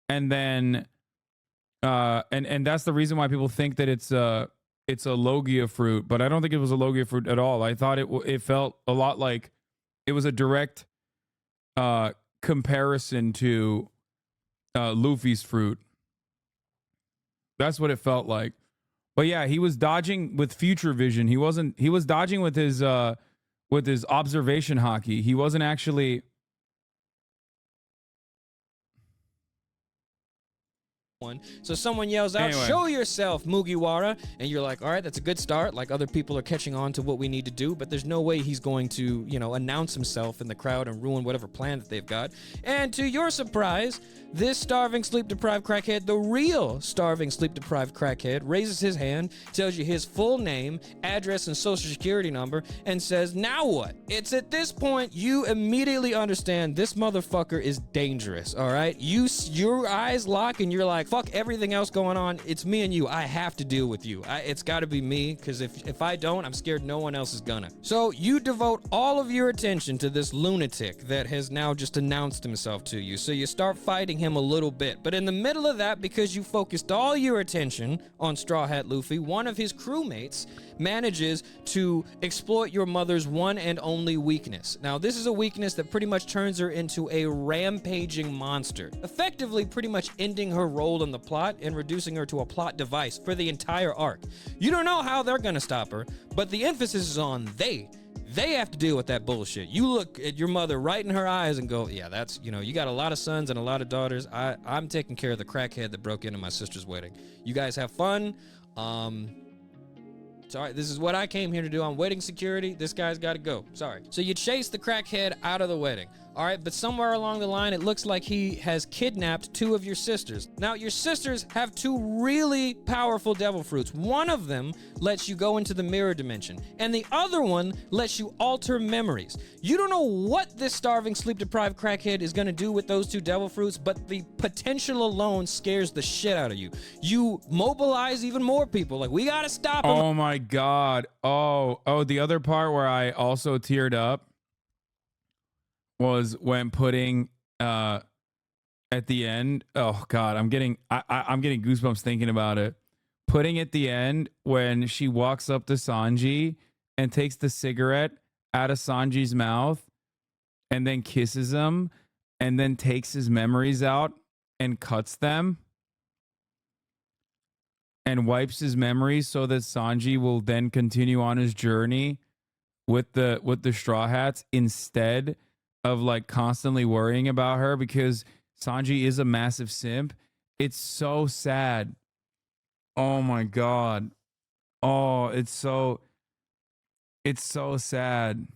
and then and that's the reason why people think that it's a Logia fruit. But I don't think it was a Logia fruit at all. I thought it felt a lot like it was a direct comparison to Luffy's fruit. That's what it felt like. But yeah, he was dodging with future vision. He was dodging with his observation hockey. He wasn't actually. So someone yells out, Anyway. "Show yourself, Mugiwara," and you're like, all right, that's a good start. Like, other people are catching on to what we need to do, but there's no way he's going to, announce himself in the crowd and ruin whatever plan that they've got. And to your surprise, this starving, sleep-deprived crackhead, the real starving, sleep-deprived crackhead, raises his hand, tells you his full name, address, and social security number, and says, now what? It's at this point you immediately understand this motherfucker is dangerous, all right? Your eyes lock and you're like, fuck everything else going on. It's me and you. I have to deal with you. It's got to be me, because if I don't, I'm scared no one else is gonna. So you devote all of your attention to this lunatic that has now just announced himself to you. So you start fighting him a little bit. But in the middle of that, because you focused all your attention on Straw Hat Luffy, one of his crewmates manages to exploit your mother's one and only weakness. Now, this is a weakness that pretty much turns her into a rampaging monster, effectively pretty much ending her role in the plot and reducing her to a plot device for the entire arc. You don't know how they're gonna stop her, but the emphasis is on they. They have to deal with that bullshit. You look at your mother right in her eyes and go, yeah, that's, you got a lot of sons and a lot of daughters. I'm taking care of the crackhead that broke into my sister's wedding. You guys have fun. Sorry, this is what I came here to do. I'm wedding security. This guy's got to go. Sorry. So you chase the crackhead out of the wedding. All right, but somewhere along the line, it looks like he has kidnapped two of your sisters. Now, your sisters have two really powerful devil fruits. One of them lets you go into the mirror dimension, and the other one lets you alter memories. You don't know what this starving, sleep-deprived crackhead is going to do with those two devil fruits, but the potential alone scares the shit out of you. You mobilize even more people. Like, we got to stop him. Oh my God. Oh, the other part where I also teared up was when putting at the end. Oh God, I'm getting goosebumps thinking about it. Putting at the end when she walks up to Sanji and takes the cigarette out of Sanji's mouth, and then kisses him and then takes his memories out and cuts them and wipes his memories so that Sanji will then continue on his journey with the Straw Hats instead of like constantly worrying about her because Sanji is a massive simp. It's so sad. Oh my god. Oh, it's so sad.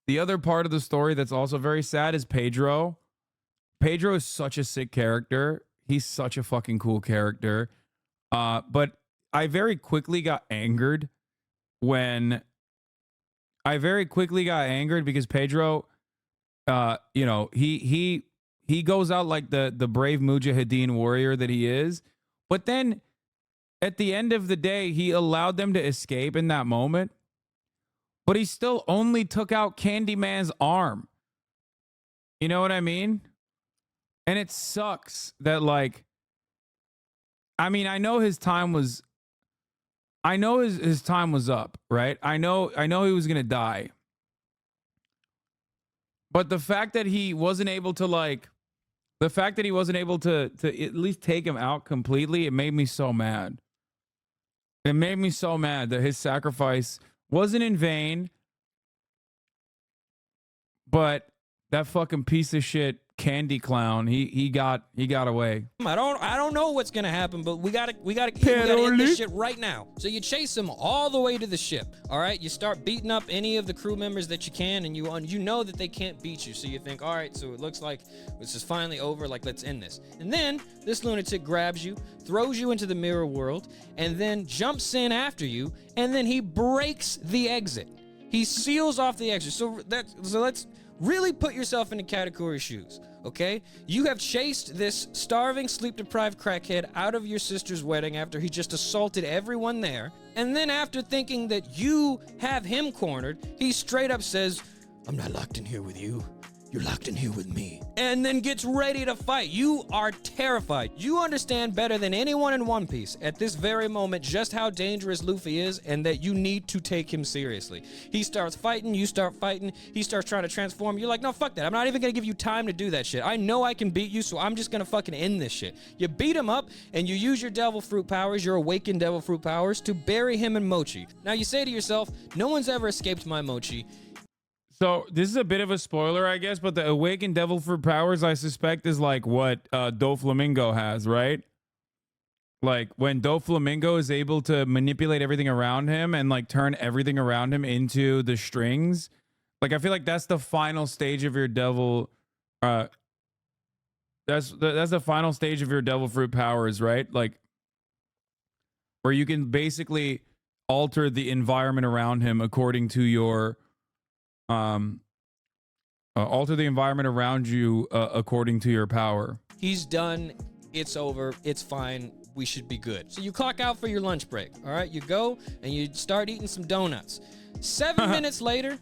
The other part of the story that's also very sad is Pedro. Pedro is such a sick character. He's such a fucking cool character. But I very quickly got angered because Pedro, he goes out like the brave Mujahideen warrior that he is. But then at the end of the day, he allowed them to escape in that moment. But he still only took out Candyman's arm. You know what I mean? And it sucks that like, I mean, I know his time was up, right? I know he was going to die. But the fact that he wasn't able to at least take him out completely, it made me so mad. It made me so mad that his sacrifice wasn't in vain, but that fucking piece of shit candy clown, he got away. I don't know what's gonna happen, but we gotta end this shit right now. So you chase him all the way to the ship. All right, you start beating up any of the crew members that you can, and you know that they can't beat you. So you think, all right, so it looks like this is finally over. Like, let's end this. And then this lunatic grabs you, throws you into the mirror world, and then jumps in after you, and then he breaks the exit. He seals off the exit. So let's really put yourself into Katakuri's shoes, okay? You have chased this starving, sleep-deprived crackhead out of your sister's wedding after he just assaulted everyone there. And then after thinking that you have him cornered, he straight up says, "I'm not locked in here with you. You're locked in here with me." And then gets ready to fight. You are terrified. You understand better than anyone in One Piece at this very moment just how dangerous Luffy is and that you need to take him seriously. He starts fighting, you start fighting, he starts trying to transform. You're like, no, fuck that. I'm not even gonna give you time to do that shit. I know I can beat you, so I'm just gonna fucking end this shit. You beat him up and you use your devil fruit powers, your awakened devil fruit powers, to bury him in mochi. Now you say to yourself, no one's ever escaped my mochi. So this is a bit of a spoiler, I guess, but the awakened devil fruit powers, I suspect, is like what Doflamingo has, right? Like when Doflamingo is able to manipulate everything around him and like turn everything around him into the strings. Like I feel like that's the final stage of your devil. That's the final stage of your devil fruit powers, right? Like where you can basically alter the environment around him according to your alter the environment around you according to your power. He's done. It's over. It's fine. We should be good. So you clock out for your lunch break. All right, you go and you start eating some donuts. 7 minutes later,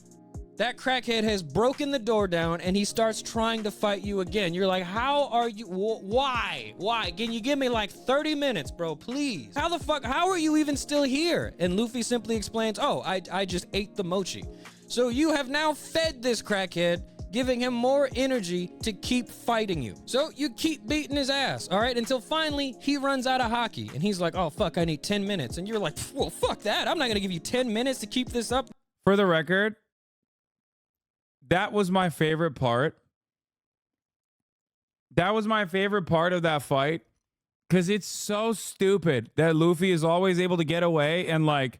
that crackhead has broken the door down and he starts trying to fight you again. You're like, how are you? Why? Can you give me like 30 minutes, bro? Please. How the fuck? How are you even still here? And Luffy simply explains, oh, I just ate the mochi. So you have now fed this crackhead, giving him more energy to keep fighting you. So you keep beating his ass, all right, until finally he runs out of hockey. And he's like, oh, fuck, I need 10 minutes. And you're like, well, fuck that. I'm not going to give you 10 minutes to keep this up. For the record, that was my favorite part. That was my favorite part of that fight. Because it's so stupid that Luffy is always able to get away and, like,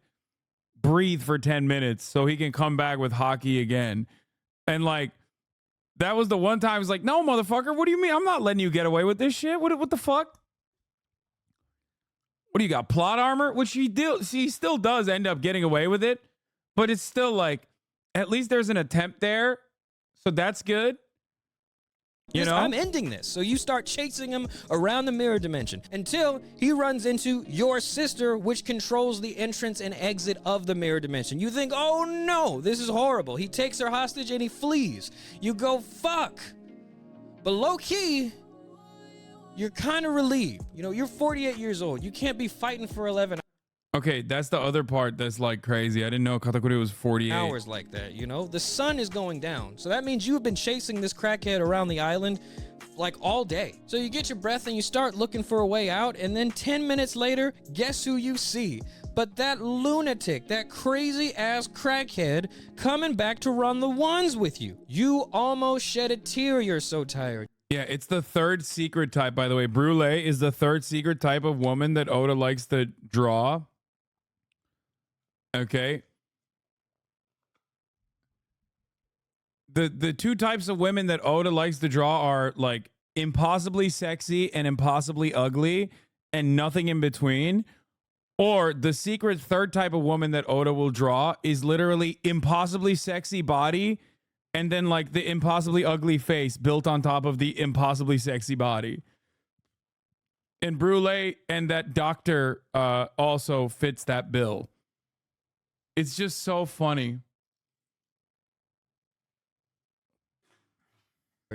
breathe for 10 minutes so he can come back with hockey again. And like that was the one time he's like, no, motherfucker, what do you mean? I'm not letting you get away with this shit. What the fuck? What do you got? Plot armor? Which he still does end up getting away with it, but it's still like, at least there's an attempt there. So that's good. You know? I'm ending this. So you start chasing him around the mirror dimension until he runs into your sister, which controls the entrance and exit of the mirror dimension. You think, oh no, this is horrible. He takes her hostage and he flees. You go, fuck. But low key, you're kind of relieved. You know, you're 48 years old. You can't be fighting for 11 hours. Okay, that's the other part that's like crazy. I didn't know Katakuri was 48. Hours like that, you know? The sun is going down. So that means you've been chasing this crackhead around the island like all day. So you get your breath and you start looking for a way out, and then 10 minutes later, guess who you see? But that lunatic, that crazy ass crackhead coming back to run the ones with you. You almost shed a tear, you're so tired. Yeah, it's the third secret type, by the way. Brulee is the third secret type of woman that Oda likes to draw. Okay. The two types of women that Oda likes to draw are like impossibly sexy and impossibly ugly and nothing in between. Or the secret third type of woman that Oda will draw is literally impossibly sexy body and then like the impossibly ugly face built on top of the impossibly sexy body. And Brulee and that doctor also fits that bill. It's just so funny.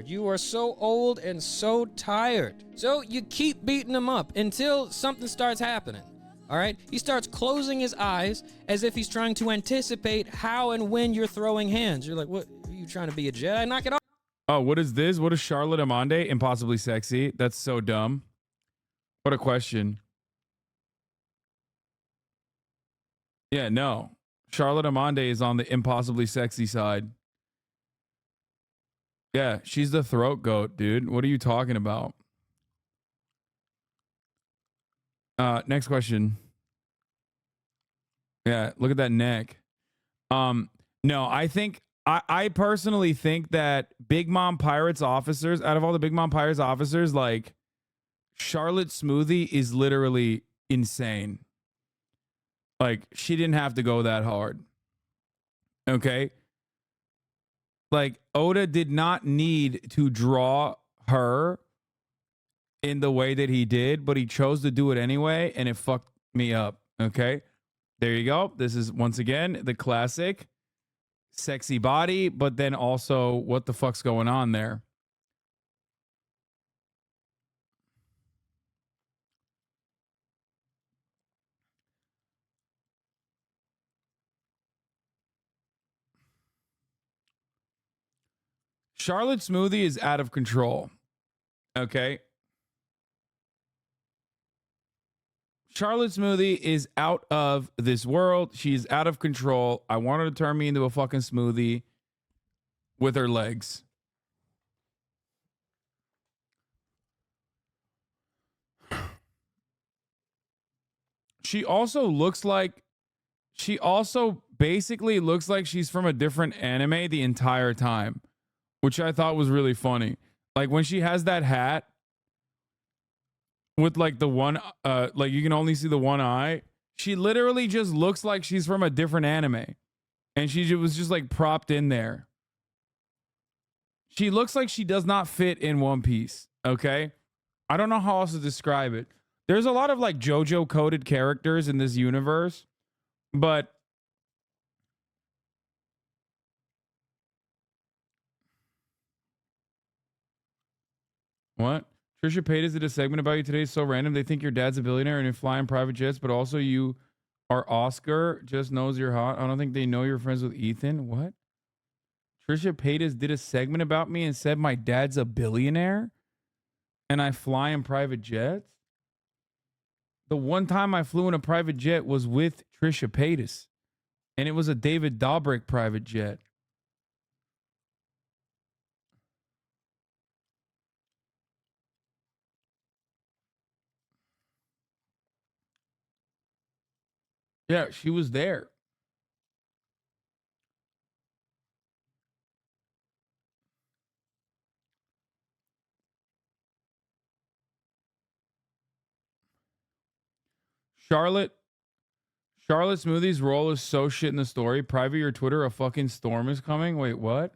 You are so old and so tired. So you keep beating him up until something starts happening. All right? He starts closing his eyes as if he's trying to anticipate how and when you're throwing hands. You're like, what? Are you trying to be a Jedi? Knock it off. Oh, what is this? What is Charlotte Amande? Impossibly sexy. That's so dumb. What a question. Yeah, no. Charlotte Amande is on the impossibly sexy side. Yeah, she's the throat goat, dude. What are you talking about? Next question. Yeah, look at that neck. No, I personally think that Big Mom Pirates officers, out of all the Big Mom Pirates officers, like Charlotte Smoothie is literally insane. Like, she didn't have to go that hard. Okay? Like, Oda did not need to draw her in the way that he did, but he chose to do it anyway, and it fucked me up. Okay? There you go. This is, once again, the classic sexy body, but then also what the fuck's going on there? Charlotte Smoothie is out of control. Okay? Charlotte Smoothie is out of this world. She's out of control. I want her to turn me into a fucking smoothie with her legs. She also basically looks like she's from a different anime the entire time, which I thought was really funny. Like when she has that hat with like the one like you can only see the one eye, she literally just looks like she's from a different anime. And she was just like propped in there. She looks like she does not fit in One Piece, okay? I don't know how else to describe it. There's a lot of like JoJo coded characters in this universe, but what? Trisha Paytas did a segment about you today. So random. They think your dad's a billionaire and you fly in private jets, but also you are Oscar. Just knows you're hot. I don't think they know you're friends with Ethan. What? Trisha Paytas did a segment about me and said my dad's a billionaire and I fly in private jets. The one time I flew in a private jet was with Trisha Paytas, and it was a David Dobrik private jet. Yeah, she was there. Charlotte Charlotte Smoothie's role is so shit in the story. Private your Twitter, a fucking storm is coming. Wait, what?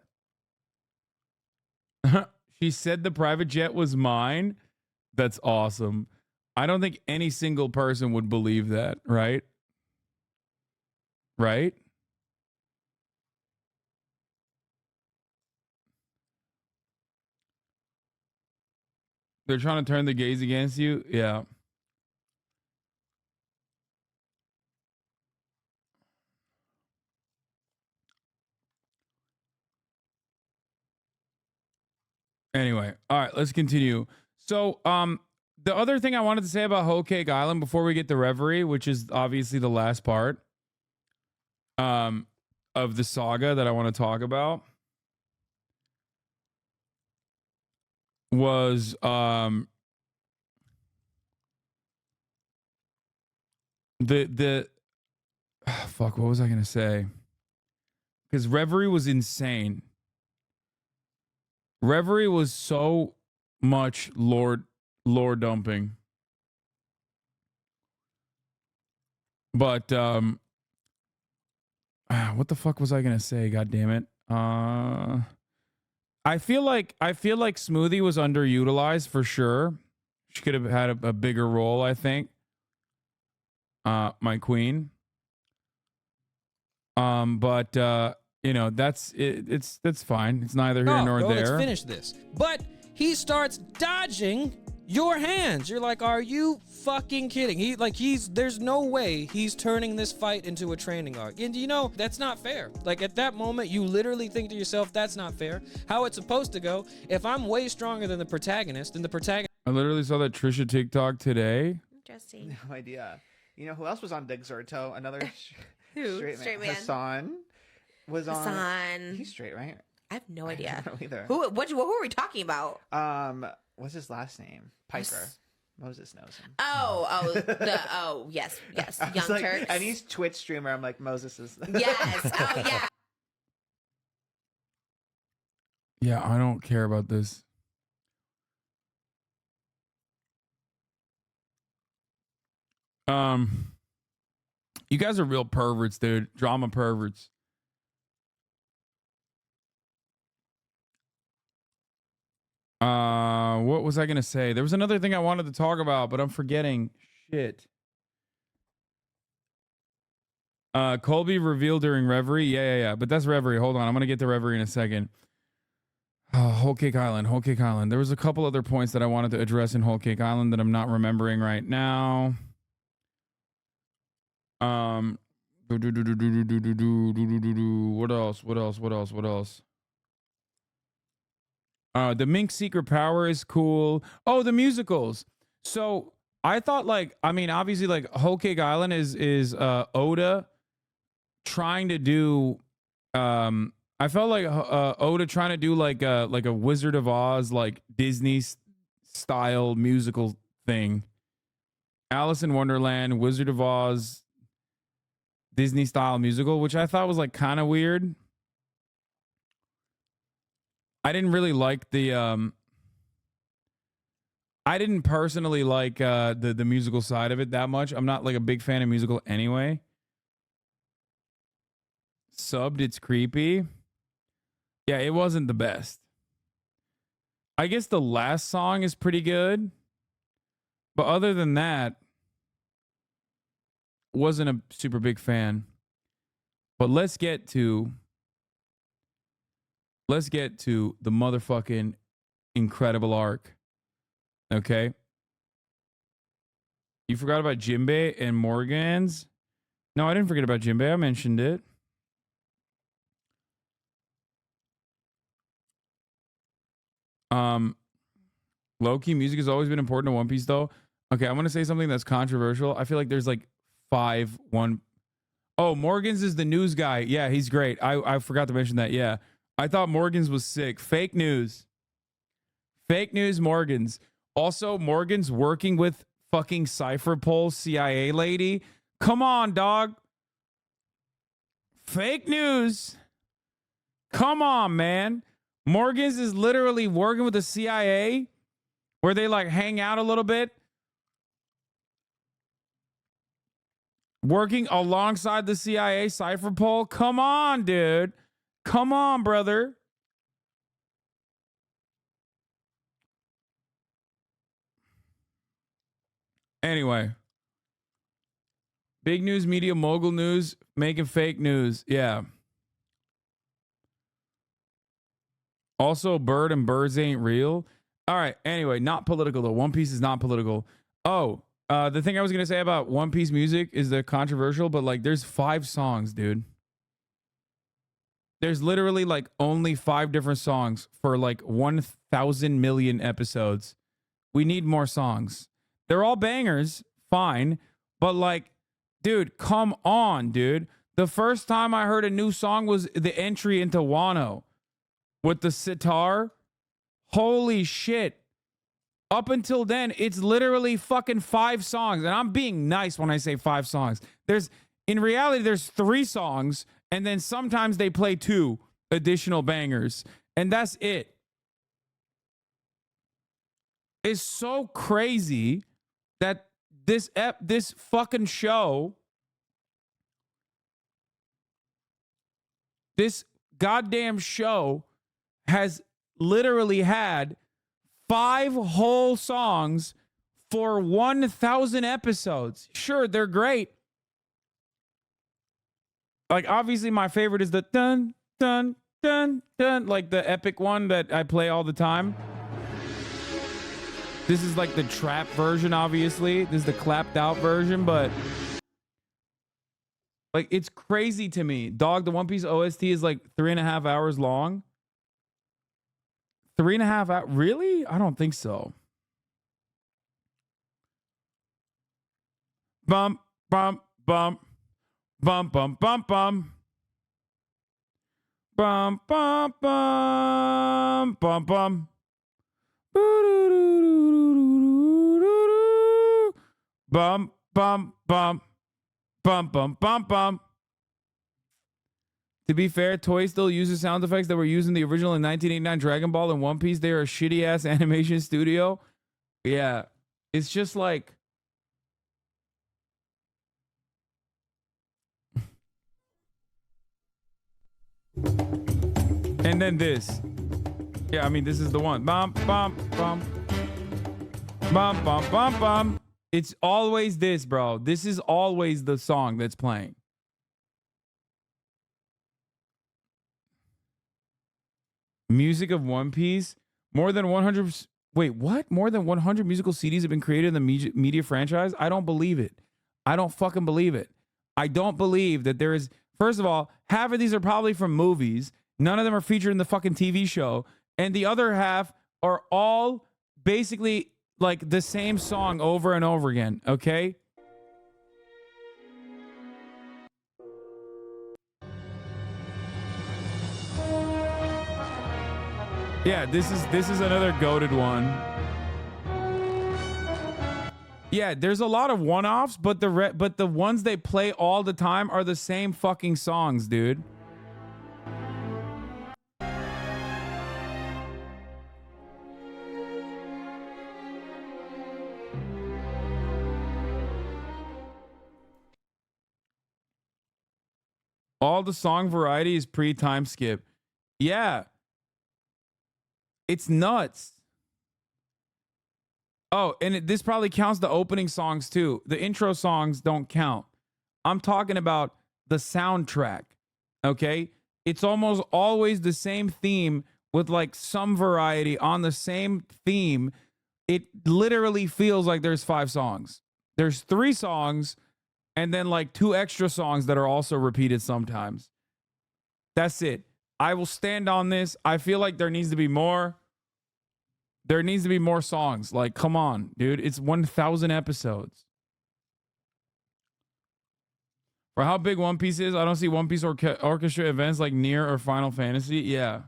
She said the private jet was mine. That's awesome. I don't think any single person would believe that, right? Right? They're trying to turn the gays against you. Yeah. Anyway, all right, let's continue. So, the other thing I wanted to say about Whole Cake Island before we get to Reverie, which is obviously the last part, of the saga that I want to talk about, was the fuck. What was I gonna say? Because Reverie was insane. Reverie was so much lore dumping. But what the fuck was I gonna say? God damn it. I feel like Smoothie was underutilized for sure. She could have had a bigger role, I think. My queen. But you know, that's it, that's fine. It's neither here nor there. Let's finish this. But he starts dodging your hands. You're like, are you fucking kidding? There's no way he's turning this fight into a training arc. And you know, that's not fair. Like at that moment, you literally think to yourself, that's not fair. How it's supposed to go. If I'm way stronger than the protagonist, I literally saw that Trisha TikTok today. Interesting. No idea. You know who else was on Dexerto? Another Who? straight man. man. Hasan was on. Hasan. He's straight, right? I have no idea. I don't know either. Who are we talking about? What's his last name? Piper. Moses knows him. Yes, I Young was like, Turks. and he's Twitch streamer. I'm like, Moses is. Yes. Oh yeah. Yeah, I don't care about this. You guys are real perverts, dude. Drama perverts. What was I gonna say? There was another thing I wanted to talk about, but I'm forgetting. Shit. Colby revealed during Reverie. Yeah. But that's Reverie. Hold on. I'm gonna get to Reverie in a second. Whole Cake Island. There was a couple other points that I wanted to address in Whole Cake Island that I'm not remembering right now. What else? The Mink's secret power is cool. Oh, the musicals. So I thought, obviously, Whole Cake Island is Oda trying to do. I felt like Oda trying to do like a Wizard of Oz, like Disney style musical thing. Alice in Wonderland, Wizard of Oz, Disney style musical, which I thought was like kind of weird. I didn't really like the I didn't personally like the musical side of it that much. I'm not like a big fan of musical anyway. Subbed, it's creepy. Yeah, it wasn't the best. I guess the last song is pretty good. But other than that, wasn't a super big fan. But let's get to the motherfucking incredible arc. Okay? You forgot about Jinbei and Morgan's? No, I didn't forget about Jinbei. I mentioned it. Low-key music has always been important to One Piece, though. Okay, I'm gonna say something that's controversial. I feel like there's like 5-1. Oh, Morgan's is the news guy. Yeah, he's great. I forgot to mention that. Yeah, I thought Morgan's was sick. Fake news. Fake news. Morgan's. Also, Morgan's working with fucking Cypher Pole CIA lady. Come on, dog. Fake news. Come on, man. Morgan's is literally working with the CIA where they like hang out a little bit. Working alongside the CIA Cypher Pole. Come on, dude. Come on, brother. Anyway. Big news, media mogul news, making fake news. Yeah. Also, Bird and Birds ain't real. All right. Anyway, not political though. One Piece is not political. Oh, the thing I was gonna say about One Piece music is the controversial, but like, there's 5 songs, dude. There's literally like only 5 different songs for like 1,000 million episodes. We need more songs. They're all bangers, fine, but like, dude, come on, dude. The first time I heard a new song was the entry into Wano with the sitar. Holy shit. Up until then, it's literally fucking 5 songs. And I'm being nice when I say 5 songs. In reality, there's 3 songs, and then sometimes they play 2 additional bangers. And that's it. It's so crazy that this fucking show, this goddamn show has literally had 5 whole songs for 1,000 episodes. Sure, they're great. Like, obviously, my favorite is the dun, dun, dun, dun, like the epic one that I play all the time. This is like the trap version, obviously. This is the clapped out version, but like, it's crazy to me. Dog, the One Piece OST is like 3.5 hours long. 3.5 hours? Really? I don't think so. Bump, bump, bump. Bump, bump, bump, bump. Bump, bump, bump, bump, bump. Bump, bump, bump. Bump, bump, bump, bump. To be fair, Toei still uses sound effects that were used in the original in 1989 Dragon Ball and One Piece. They are a shitty ass animation studio. Yeah. It's just like, and then this. Yeah, I mean, this is the one. Bump, bump, bump. Bump, bump, bump, bump. It's always this, bro. This is always the song that's playing. Music of One Piece. More than 100. Wait, what? More than 100 musical CDs have been created in the media franchise? I don't believe it. I don't fucking believe it. I don't believe that there is. First of all, half of these are probably from movies. None of them are featured in the fucking TV show. And the other half are all basically like the same song over and over again. Okay? Yeah, this is another goated one. Yeah, there's a lot of one-offs, but the ones they play all the time are the same fucking songs, dude. All the song variety is pre-time skip. Yeah. It's nuts. Oh, and this probably counts the opening songs too. The intro songs don't count. I'm talking about the soundtrack. Okay? It's almost always the same theme with like some variety on the same theme. It literally feels like there's 5 songs. There's 3 songs and then like 2 extra songs that are also repeated sometimes. That's it. I will stand on this. I feel like there needs to be more. There needs to be more songs. Like, come on, dude. It's 1,000 episodes. For how big One Piece is, I don't see One Piece orchestra events like Nier or Final Fantasy. Yeah.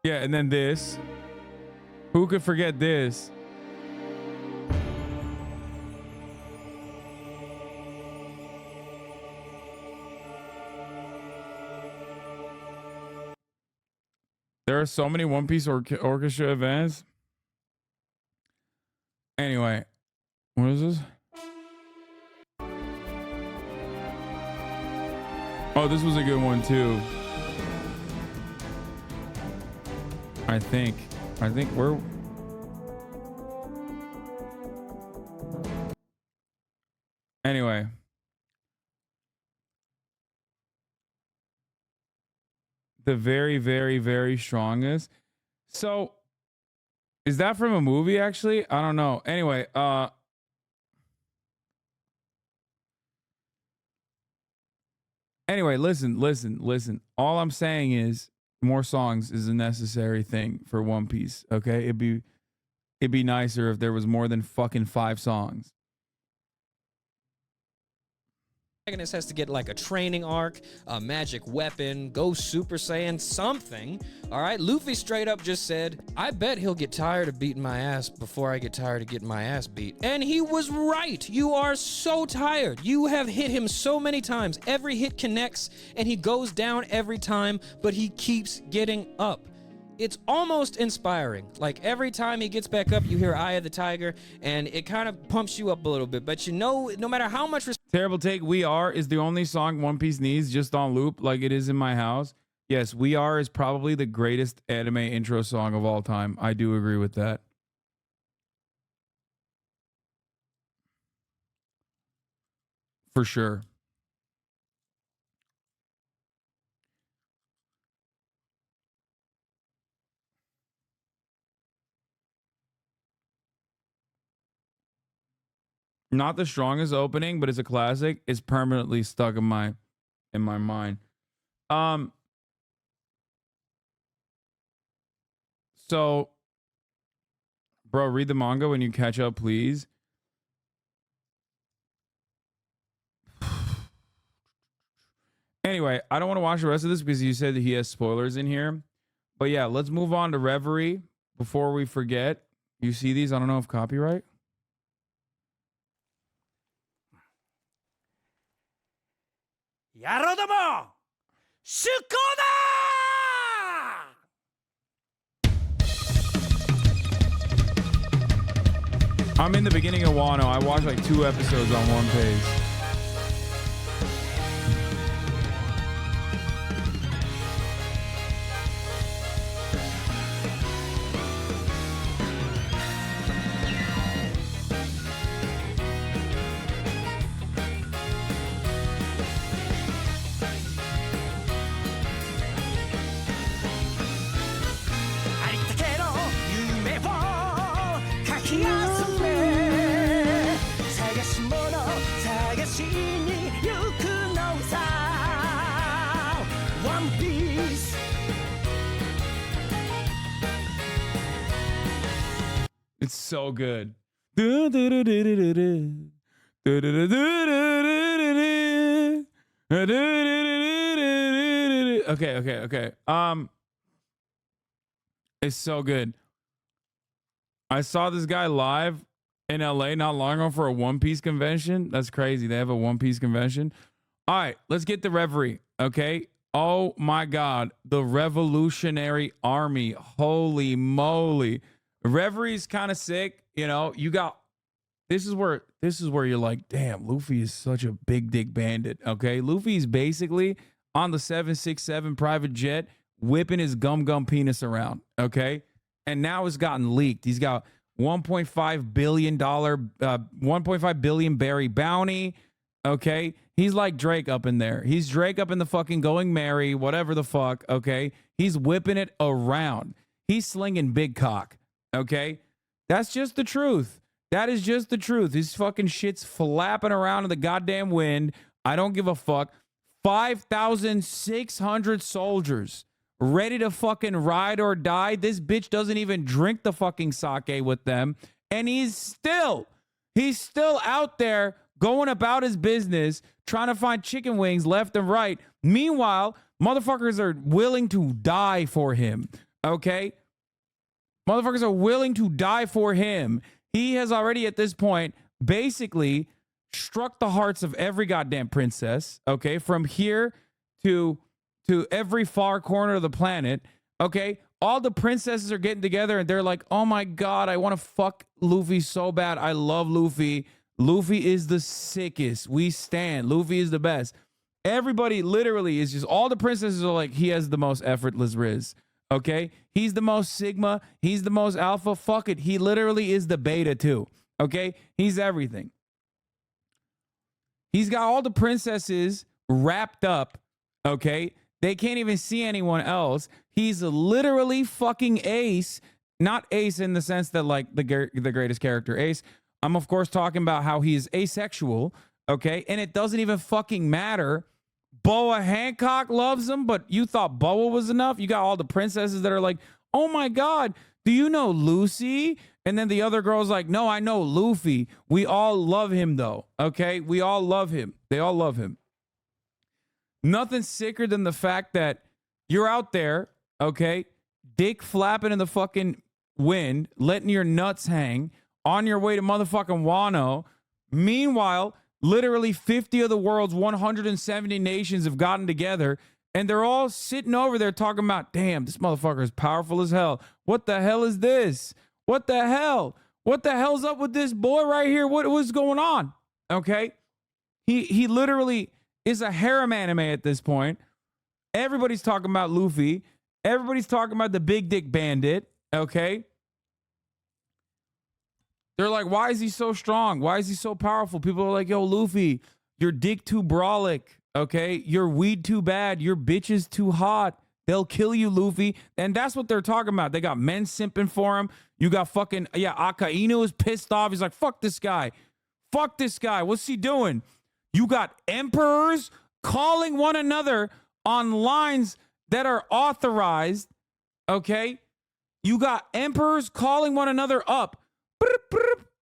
Yeah, and then this. Who could forget this? There are so many One Piece orchestra events. Anyway, what is this? Oh, this was a good one too. I think we're. Anyway. The very, very, very strongest. So Is that from a movie, actually? I don't know. Anyway, listen. All I'm saying is more songs is a necessary thing for One Piece, okay? It'd be nicer if there was more than fucking 5 songs. Protagonist has to get like a training arc, a magic weapon, go Super Saiyan, something. All right, Luffy straight up just said, I bet he'll get tired of beating my ass before I get tired of getting my ass beat. And he was right. You are so tired. You have hit him so many times. Every hit connects and he goes down every time, but he keeps getting up. It's almost inspiring. Like every time he gets back up, you hear Eye of the Tiger, and it kind of pumps you up a little bit. But you know, no matter how much Terrible take. We Are is the only song One Piece needs just on loop, like it is in my house. Yes, We Are is probably the greatest anime intro song of all time. I do agree with that. For sure. Not the strongest opening, but it's a classic. It's permanently stuck in my mind. So bro, read the manga when you catch up, please. Anyway, I don't want to watch the rest of this because you said that he has spoilers in here. But yeah, let's move on to Reverie before we forget. You see these? I don't know if copyright. Yarodomo! Shukoda! I'm in the beginning of Wano. I watched like 2 episodes on One Piece. It's so good. Okay. It's so good. I saw this guy live in LA not long ago for a One Piece convention. That's crazy. They have a One Piece convention. All right, let's get the Reverie. Okay. Oh my God. The Revolutionary Army. Holy moly. Reverie's kind of sick. You know, you got, this is where you're like, damn, Luffy is such a big dick bandit. Okay. Luffy's basically on the 767 private jet, whipping his gum penis around. Okay. And now it's gotten leaked. He's got $1.5 billion, 1.5 billion berry bounty. Okay. He's like Drake up in there. He's Drake up in the fucking Going Merry, whatever the fuck. Okay. He's whipping it around. He's slinging big cock. Okay. That's just the truth. That is just the truth. His fucking shit's flapping around in the goddamn wind. I don't give a fuck. 5,600 soldiers ready to fucking ride or die. This bitch doesn't even drink the fucking sake with them. And he's still out there going about his business, trying to find chicken wings left and right. Meanwhile, motherfuckers are willing to die for him. Okay? Motherfuckers are willing to die for him. He has already at this point basically struck the hearts of every goddamn princess. Okay? From here to every far corner of the planet. Okay? All the princesses are getting together and they're like, oh my God, I want to fuck Luffy so bad. I love Luffy. Luffy is the sickest. We stand. Luffy is the best. Everybody literally is just, all the princesses are like, he has the most effortless Riz. Okay? He's the most Sigma. He's the most Alpha. Fuck it. He literally is the beta too. Okay? He's everything. He's got all the princesses wrapped up. Okay? They can't even see anyone else. He's literally fucking ace. not Ace in the sense that like the greatest character Ace. I'm of course talking about how he's asexual, okay? And it doesn't even fucking matter. Boa Hancock loves him, but you thought Boa was enough? You got all the princesses that are like, "Oh my god, do you know Lucy?" And then the other girl's like, "No, I know Luffy." We all love him though, okay? We all love him. They all love him. Nothing sicker than the fact that you're out there, okay, dick flapping in the fucking wind, letting your nuts hang on your way to motherfucking Wano. Meanwhile, literally 50 of the world's 170 nations have gotten together and they're all sitting over there talking about, "Damn, this motherfucker is powerful as hell. What the hell is this? What the hell? What the hell's up with this boy right here? What was going on?" Okay? He literally is a harem anime at this point. Everybody's talking about Luffy. Everybody's talking about the big dick bandit, okay? They're like, "Why is he so strong? Why is he so powerful?" People are like, "Yo, Luffy, your dick too brolic, okay? Your weed too bad. Your bitch is too hot. They'll kill you, Luffy." And that's what they're talking about. They got men simping for him. You got fucking, yeah, Akainu is pissed off. He's like, "Fuck this guy. Fuck this guy. What's he doing?" You got emperors calling one another on lines that are authorized, okay? You got emperors calling one another up,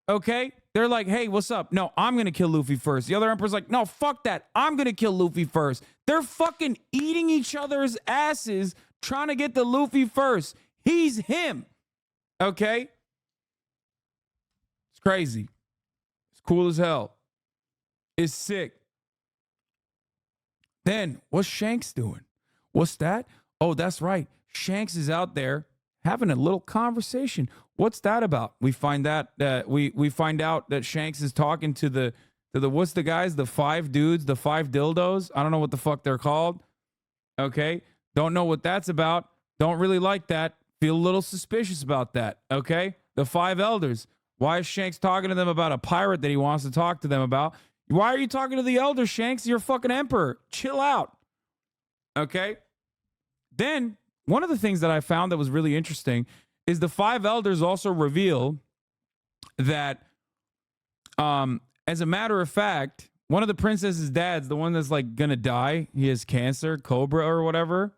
okay? They're like, "Hey, what's up? No, I'm going to kill Luffy first." The other emperor's like, "No, fuck that. I'm going to kill Luffy first." They're fucking eating each other's asses trying to get the Luffy first. He's him, okay? It's crazy. It's cool as hell. It's sick. Then what's Shanks doing? What's that? Oh, that's right. Shanks is out there having a little conversation. What's that about? We find that we find out that Shanks is talking to the what's the guys? The 5 dudes, the 5 dildos. I don't know what the fuck they're called. Okay? Don't know what that's about. Don't really like that. Feel a little suspicious about that. Okay? The 5 elders. Why is Shanks talking to them about a pirate that he wants to talk to them about? Why are you talking to the elders, Shanks? You're a fucking emperor. Chill out. Okay? Then, one of the things that I found that was really interesting is the 5 elders also reveal that, as a matter of fact, one of the princess's dads, the one that's like gonna die, he has cancer, Cobra or whatever,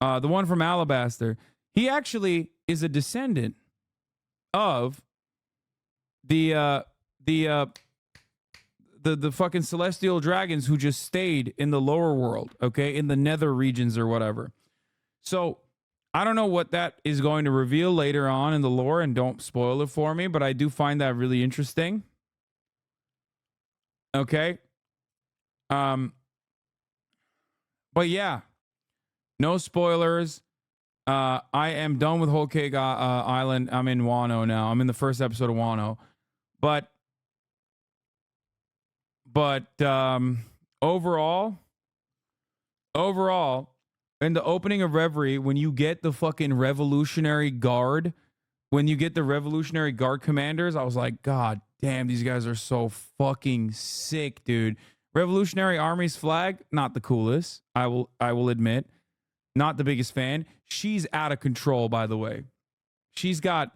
the one from Alabaster, he actually is a descendant of the fucking celestial dragons who just stayed in the lower world, okay, in the nether regions or whatever. So I don't know what that is going to reveal later on in the lore, and don't spoil it for me, but I do find that really interesting. Okay. But yeah, no spoilers. I am done with Whole Cake Island. I'm in Wano now. I'm in the first episode of Wano. But overall, in the opening of Reverie, when you get the fucking Revolutionary Guard, when you get the Revolutionary Guard commanders, I was like, God damn, these guys are so fucking sick, dude. Revolutionary Army's flag, not the coolest. I will admit, not the biggest fan. She's out of control, by the way. She's got,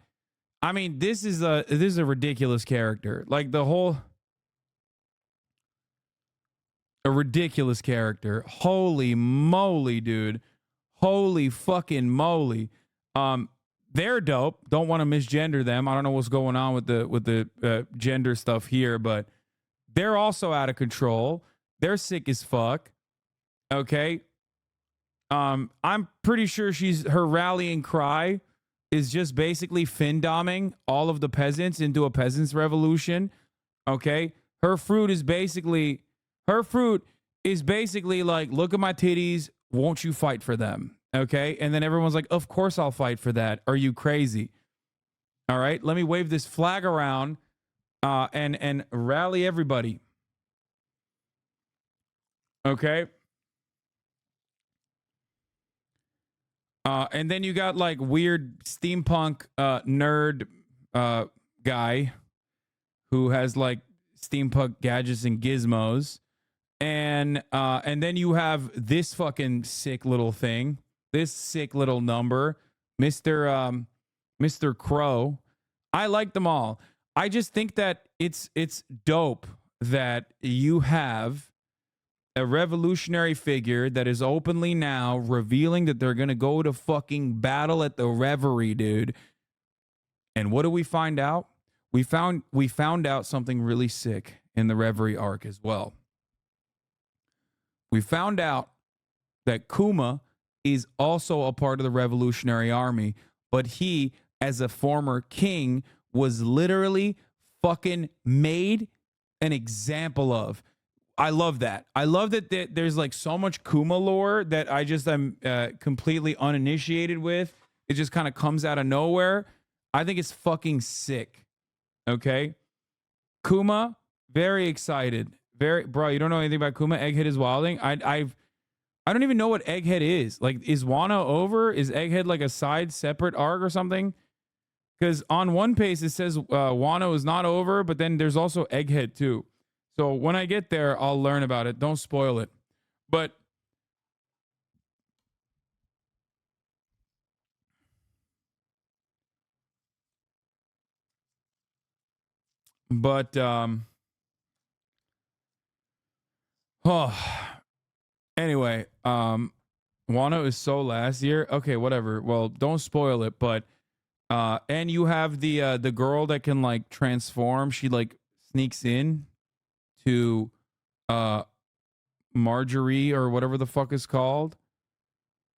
I mean, this is a ridiculous character. Like a ridiculous character. Holy moly, dude. Holy fucking moly. They're dope. Don't want to misgender them. I don't know what's going on with the gender stuff here, but they're also out of control. They're sick as fuck. Okay. I'm pretty sure her rallying cry is just basically fin-doming all of the peasants into a peasants revolution. Okay. Her fruit is basically like, "Look at my titties. Won't you fight for them?" Okay. And then everyone's like, "Of course I'll fight for that. Are you crazy?" All right. Let me wave this flag around and rally everybody. Okay. And then you got like weird steampunk nerd guy who has like steampunk gadgets and gizmos. And then you have this fucking sick little thing, this sick little number, Mr. Mr. Crow. I like them all. I just think that it's dope that you have a revolutionary figure that is openly now revealing that they're going to go to fucking battle at the Reverie, dude. And what do we find out? We found out something really sick in the Reverie arc as well. We found out that Kuma is also a part of the Revolutionary Army, but he, as a former king, was literally fucking made an example of. I love that. I love that there's like so much Kuma lore that I just am completely uninitiated with. It just kind of comes out of nowhere. I think it's fucking sick. Okay? Kuma, very excited. Bro, you don't know anything about Kuma? Egghead is wilding. I don't even know what Egghead is. Like, is Wano over? Is Egghead like a side separate arc or something? Because on One Piece it says Wano is not over, but then there's also Egghead too. So when I get there, I'll learn about it. Don't spoil it. But anyway, Wano is so last year. Okay, whatever. Well, don't spoil it, but and you have the girl that can like transform. She like sneaks in to Marjorie or whatever the fuck is called.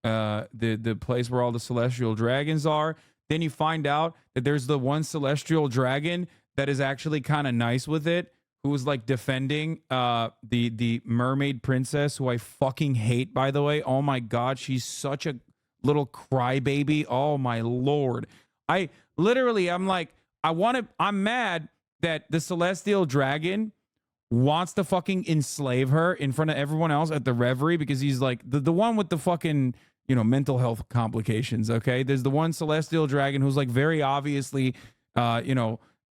The place where all the celestial dragons are. Then you find out that there's the one celestial dragon that is actually kind of nice with it, who was like defending the mermaid princess, who I fucking hate, by the way. Oh my god, she's such a little crybaby. Oh my lord. I'm mad that the celestial dragon wants to fucking enslave her in front of everyone else at the Reverie, because he's like the one with the fucking, mental health complications. Okay, there's the one celestial dragon who's like very obviously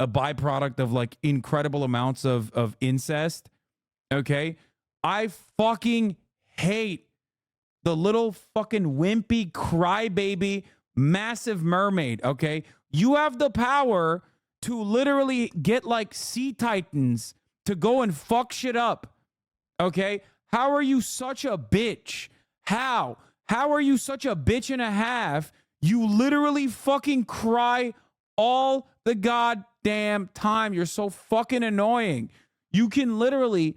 a byproduct of like incredible amounts of incest. Okay, I fucking hate the little fucking wimpy crybaby massive mermaid. Okay, you have the power to literally get like sea titans to go and fuck shit up. Okay, how are you such a bitch? How are you such a bitch and a half? You literally fucking cry all the goddamn time. You're so fucking annoying. You can literally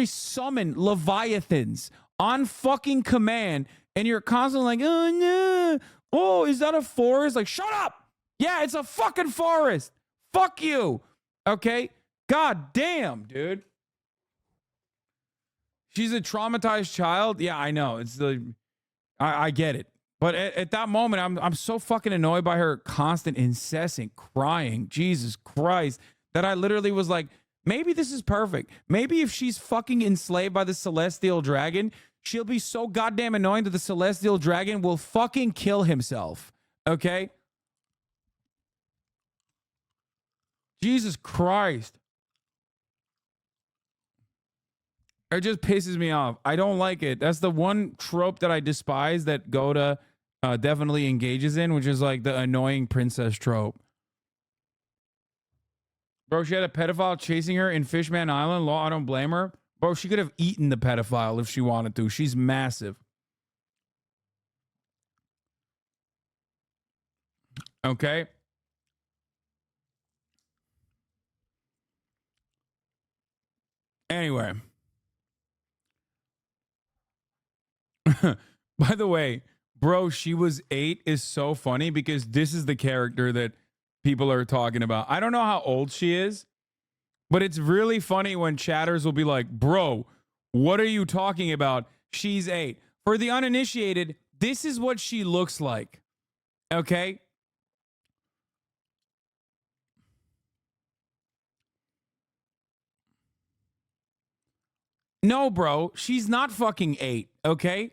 summon leviathans on fucking command, and you're constantly like, oh no, oh, is that a forest? Like, shut up. Yeah, it's a fucking forest. Fuck you. Okay, god damn, dude. She's a traumatized child. Yeah, I know. I get it. But at that moment, I'm so fucking annoyed by her constant, incessant crying. Jesus Christ. That I literally was like, maybe this is perfect. Maybe if she's fucking enslaved by the celestial dragon, she'll be so goddamn annoying that the celestial dragon will fucking kill himself. Okay? Jesus Christ. It just pisses me off. I don't like it. That's the one trope that I despise that Goda definitely engages in, which is like the annoying princess trope. Bro, she had a pedophile chasing her in Fishman Island. Law, I don't blame her. Bro, she could have eaten the pedophile if she wanted to. She's massive. Okay. Anyway. By the way, bro, she was 8 is so funny because this is the character that people are talking about. I don't know how old she is, but it's really funny when chatters will be like, bro, what are you talking about? She's 8. For the uninitiated, this is what she looks like. Okay? No, bro, she's not fucking 8, okay?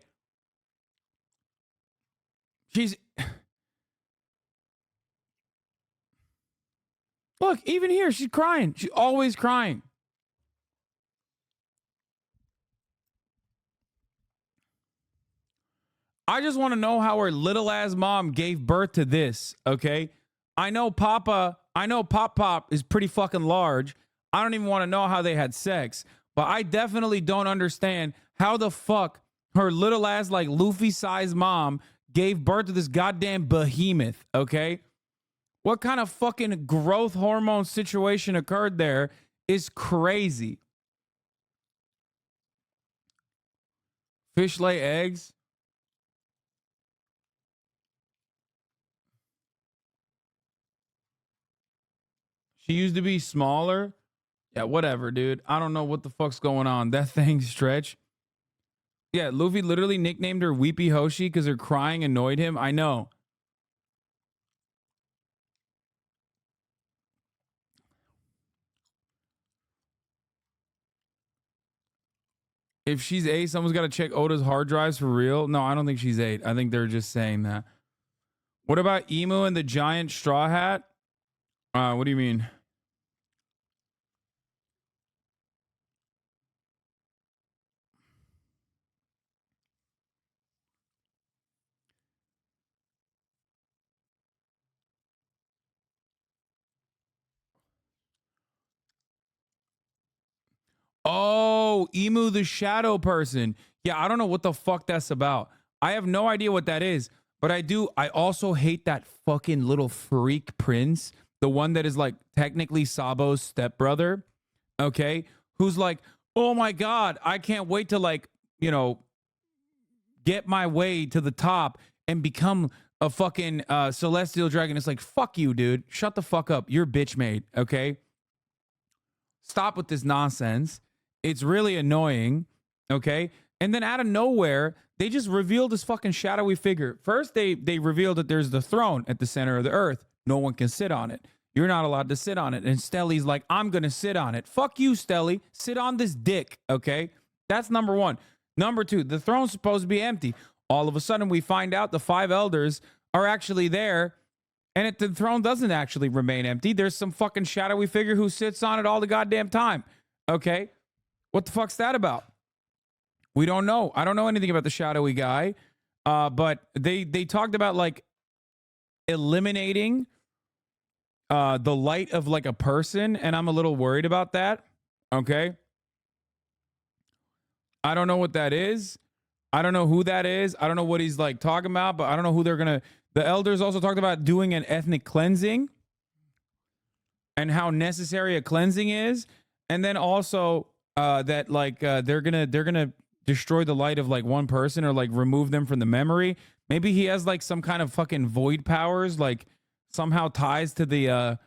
She's... Look, even here, she's crying. She's always crying. I just want to know how her little ass mom gave birth to this, okay? I know Pop Pop is pretty fucking large. I don't even want to know how they had sex, but I definitely don't understand how the fuck her little ass like Luffy sized mom gave birth to this goddamn behemoth, okay? What kind of fucking growth hormone situation occurred there is crazy. Fish lay eggs? She used to be smaller? Yeah, whatever, dude. I don't know what the fuck's going on. That thing stretch. Yeah, Luffy literally nicknamed her Weepy Hoshi because her crying annoyed him. I know. If she's 8, someone's got to check Oda's hard drives for real. No, I don't think she's 8. I think they're just saying that. What about Emu and the giant straw hat? What do you mean? Oh, Emu the shadow person. Yeah, I don't know what the fuck that's about. I have no idea what that is, but I also hate that fucking little freak prince, the one that is like technically Sabo's stepbrother, okay? Who's like, "Oh my god, I can't wait to like, get my way to the top and become a fucking celestial dragon." It's like, "Fuck you, dude. Shut the fuck up. You're bitch made, okay? Stop with this nonsense. It's really annoying, okay?" And then out of nowhere, they just revealed this fucking shadowy figure. First, they revealed that there's the throne at the center of the earth. No one can sit on it. You're not allowed to sit on it. And Stelly's like, "I'm going to sit on it." Fuck you, Stelly. Sit on this dick, okay? That's number one. Number two, the throne's supposed to be empty. All of a sudden, we find out the 5 elders are actually there. And the throne doesn't actually remain empty. There's some fucking shadowy figure who sits on it all the goddamn time. Okay? What the fuck's that about? We don't know. I don't know anything about the shadowy guy. But they talked about like eliminating the light of like a person, and I'm a little worried about that. Okay? I don't know what that is. I don't know who that is. I don't know what he's like talking about, but I don't know who they're gonna. The elders also talked about doing an ethnic cleansing and how necessary a cleansing is, and then also that like they're gonna destroy the light of like one person or like remove them from the memory. Maybe he has like some kind of fucking void powers, like somehow ties to the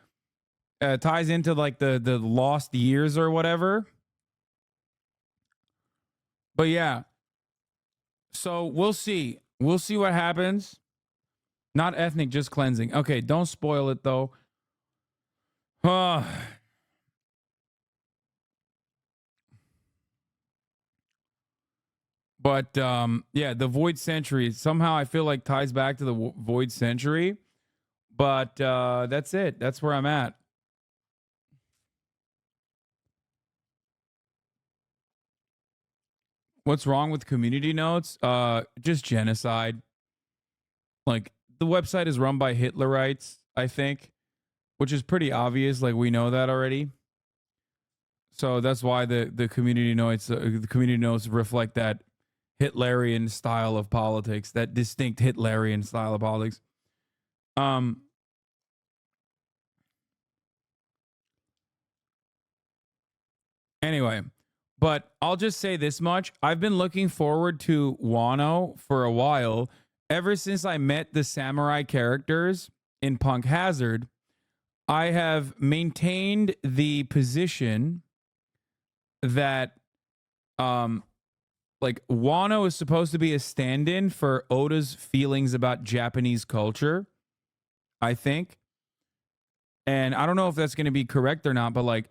ties into like the lost years or whatever. But yeah, so we'll see. We'll see what happens. Not ethnic, just cleansing. Okay, don't spoil it though. But yeah, the Void Century somehow I feel like ties back to the Void Century. But that's it. That's where I'm at. What's wrong with community notes? Just genocide. Like the website is run by Hitlerites, I think, which is pretty obvious. Like we know that already. So that's why the community notes reflect that Hitlerian style of politics, that distinct Hitlerian style of politics. Anyway, but I'll just say this much. I've been looking forward to Wano for a while, ever since I met the samurai characters in Punk Hazard. I have maintained the position that like Wano is supposed to be a stand-in for Oda's feelings about Japanese culture, I think. And I don't know if that's going to be correct or not, but like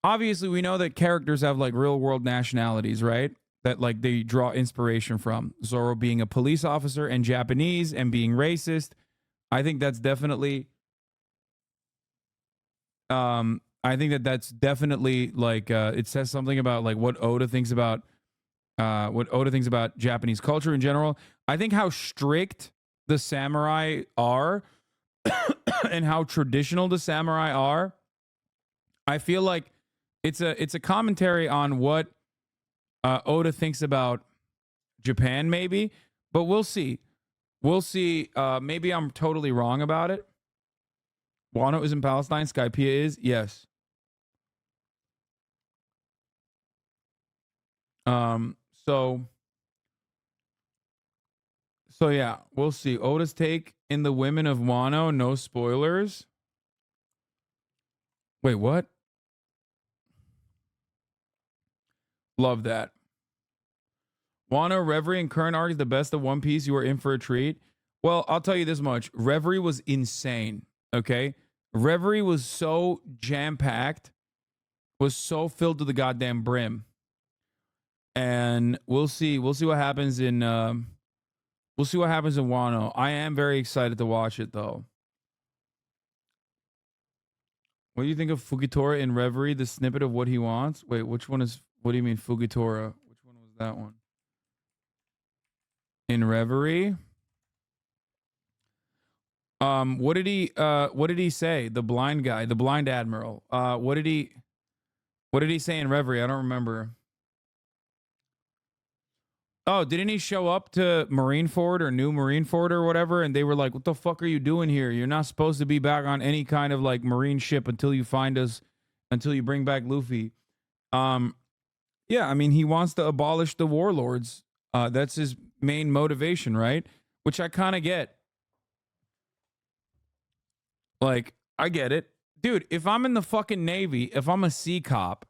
obviously we know that characters have like real world nationalities, right? That like they draw inspiration from. Zoro being a police officer and Japanese and being racist. I think that's definitely I think that that's definitely like it says something about like what Oda thinks about Japanese culture in general. I think how strict the samurai are and how traditional the samurai are, I feel like it's a commentary on what Oda thinks about Japan, maybe. But we'll see. We'll see. Maybe I'm totally wrong about it. Wano is in Palestine. Skypiea is. Yes. So yeah, we'll see. Oda's take in the women of Wano. No spoilers. Wait, what? Love that. Wano, Reverie, and current arc is the best of One Piece. You are in for a treat. Well, I'll tell you this much. Reverie was insane. Okay? Reverie was so jam-packed, was so filled to the goddamn brim. And we'll see. We'll see what happens in Wano. I am very excited to watch it though. What do you think of Fugitora in Reverie, the snippet of what he wants? Wait, which one is, what do you mean Fugitora? Which one was that one? In Reverie? What did he say? The blind guy, the blind admiral. What did he say in Reverie? I don't remember. Oh, didn't he show up to Marineford or New Marineford or whatever? And they were like, what the fuck are you doing here? You're not supposed to be back on any kind of like marine ship until you find us, until you bring back Luffy. Yeah, I mean, he wants to abolish the warlords. That's his main motivation, right? Which I kind of get. Like, I get it. Dude, if I'm in the fucking Navy, if I'm a sea cop,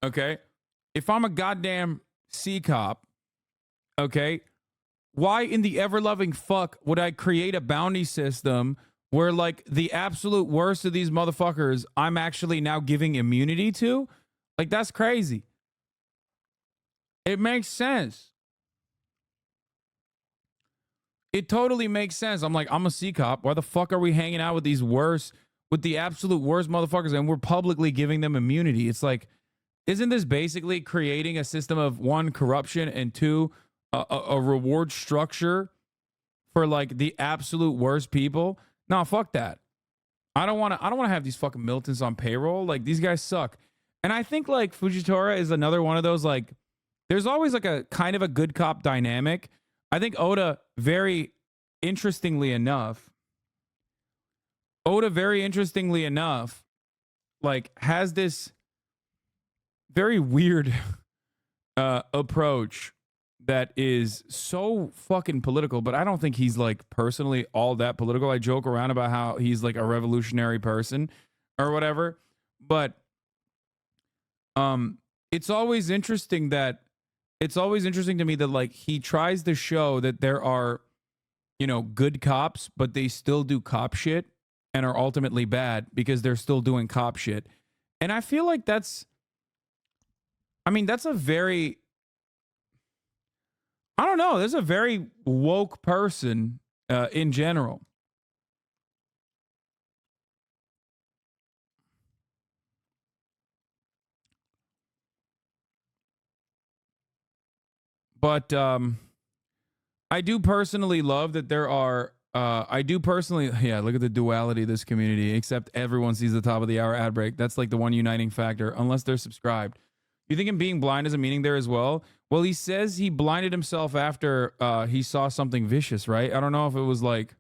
okay? If I'm a goddamn sea cop, okay, why in the ever-loving fuck would I create a bounty system where, like, the absolute worst of these motherfuckers I'm actually now giving immunity to? Like, that's crazy. It makes sense. It totally makes sense. I'm like, I'm a sea cop. Why the fuck are we hanging out with these worst, with the absolute worst motherfuckers, and we're publicly giving them immunity? It's like, isn't this basically creating a system of one, corruption, and two, a reward structure for like the absolute worst people? No, fuck that. I don't want to have these fucking militants on payroll. Like, these guys suck. And I think like Fujitora is another one of those, like, there's always like a kind of a good cop dynamic. I think Oda, very interestingly enough, like, has this very weird approach that is so fucking political, but I don't think he's like personally all that political. I joke around about how he's like a revolutionary person or whatever, but it's always interesting to me that like he tries to show that there are, you know, good cops, but they still do cop shit and are ultimately bad because they're still doing cop shit. And I feel like that's a very, I don't know, there's a very woke person in general. But I do personally love that there are, look at the duality of this community, except everyone sees the top of the hour ad break. That's like the one uniting factor, unless they're subscribed. You think him being blind has a meaning there as well? Well, he says he blinded himself after he saw something vicious, right? I don't know if it was like...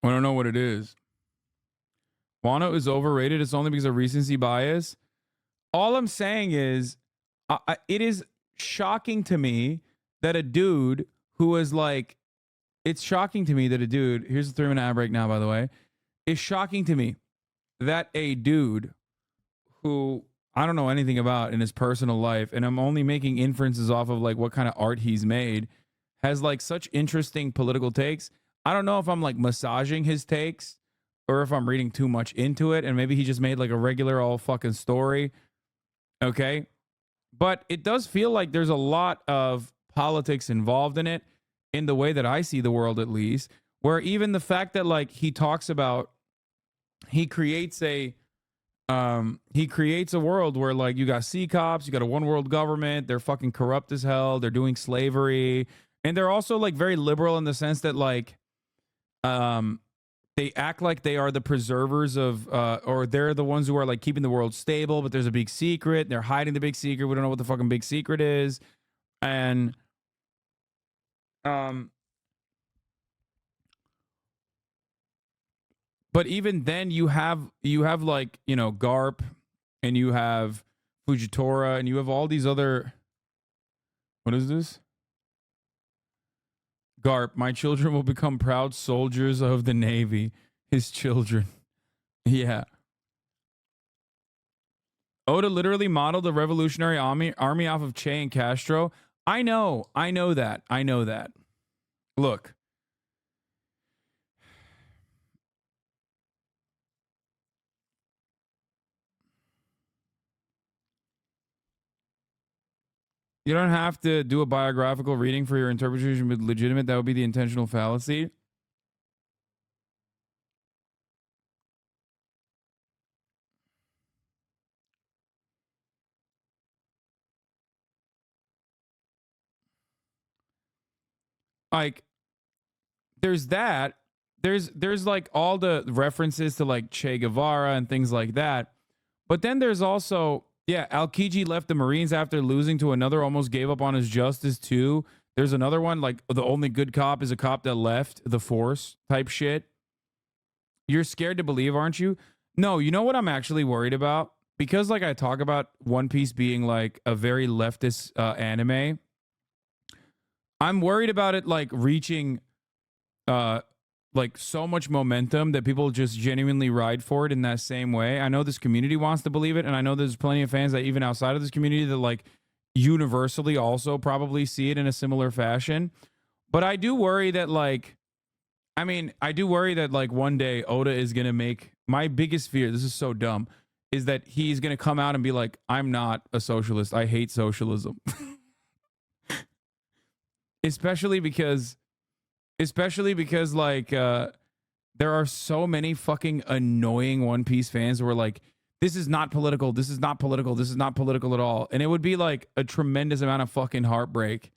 I don't know what it is. Wano is overrated. It's only because of recency bias. All I'm saying is, it is shocking to me that a dude who is like... It's shocking to me that a dude, here's the 3-minute ad break now, by the way. It's shocking to me that a dude who I don't know anything about in his personal life, and I'm only making inferences off of like what kind of art he's made, has like such interesting political takes. I don't know if I'm like massaging his takes or if I'm reading too much into it, and maybe he just made like a regular all fucking story. Okay. But it does feel like there's a lot of politics involved in it, in the way that I see the world, at least, where even the fact that like he talks about he creates a world where like you got sea cops, you got a one world government, they're fucking corrupt as hell, they're doing slavery, and they're also like very liberal in the sense that like they act like they are the preservers of or they're the ones who are like keeping the world stable, but there's a big secret, they're hiding the big secret, we don't know what the fucking big secret is. And but even then you have like, you know, Garp, and you have Fujitora, and you have all these other, what is this? Garp, my children will become proud soldiers of the Navy. His children. Yeah. Oda literally modeled the Revolutionary Army off of Che and Castro. I know that. Look. You don't have to do a biographical reading for your interpretation to be legitimate. That would be the intentional fallacy. Like, there's that. There's like all the references to like Che Guevara and things like that. But then there's also, yeah, Al-Kiji left the Marines after losing to another, almost gave up on his justice too. There's another one, like the only good cop is a cop that left the force type shit. You're scared to believe, aren't you? No, you know what I'm actually worried about? Because like I talk about One Piece being like a very leftist anime, I'm worried about it like reaching like so much momentum that people just genuinely ride for it in that same way. I know this community wants to believe it, and I know there's plenty of fans that even outside of this community that like universally also probably see it in a similar fashion. But I do worry that like, I do worry that like one day Oda is going to make, my biggest fear, this is so dumb, is that he's going to come out and be like, I'm not a socialist. I hate socialism. Especially because like there are so many fucking annoying One Piece fans who are like, this is not political, this is not political, this is not political at all. And it would be like a tremendous amount of fucking heartbreak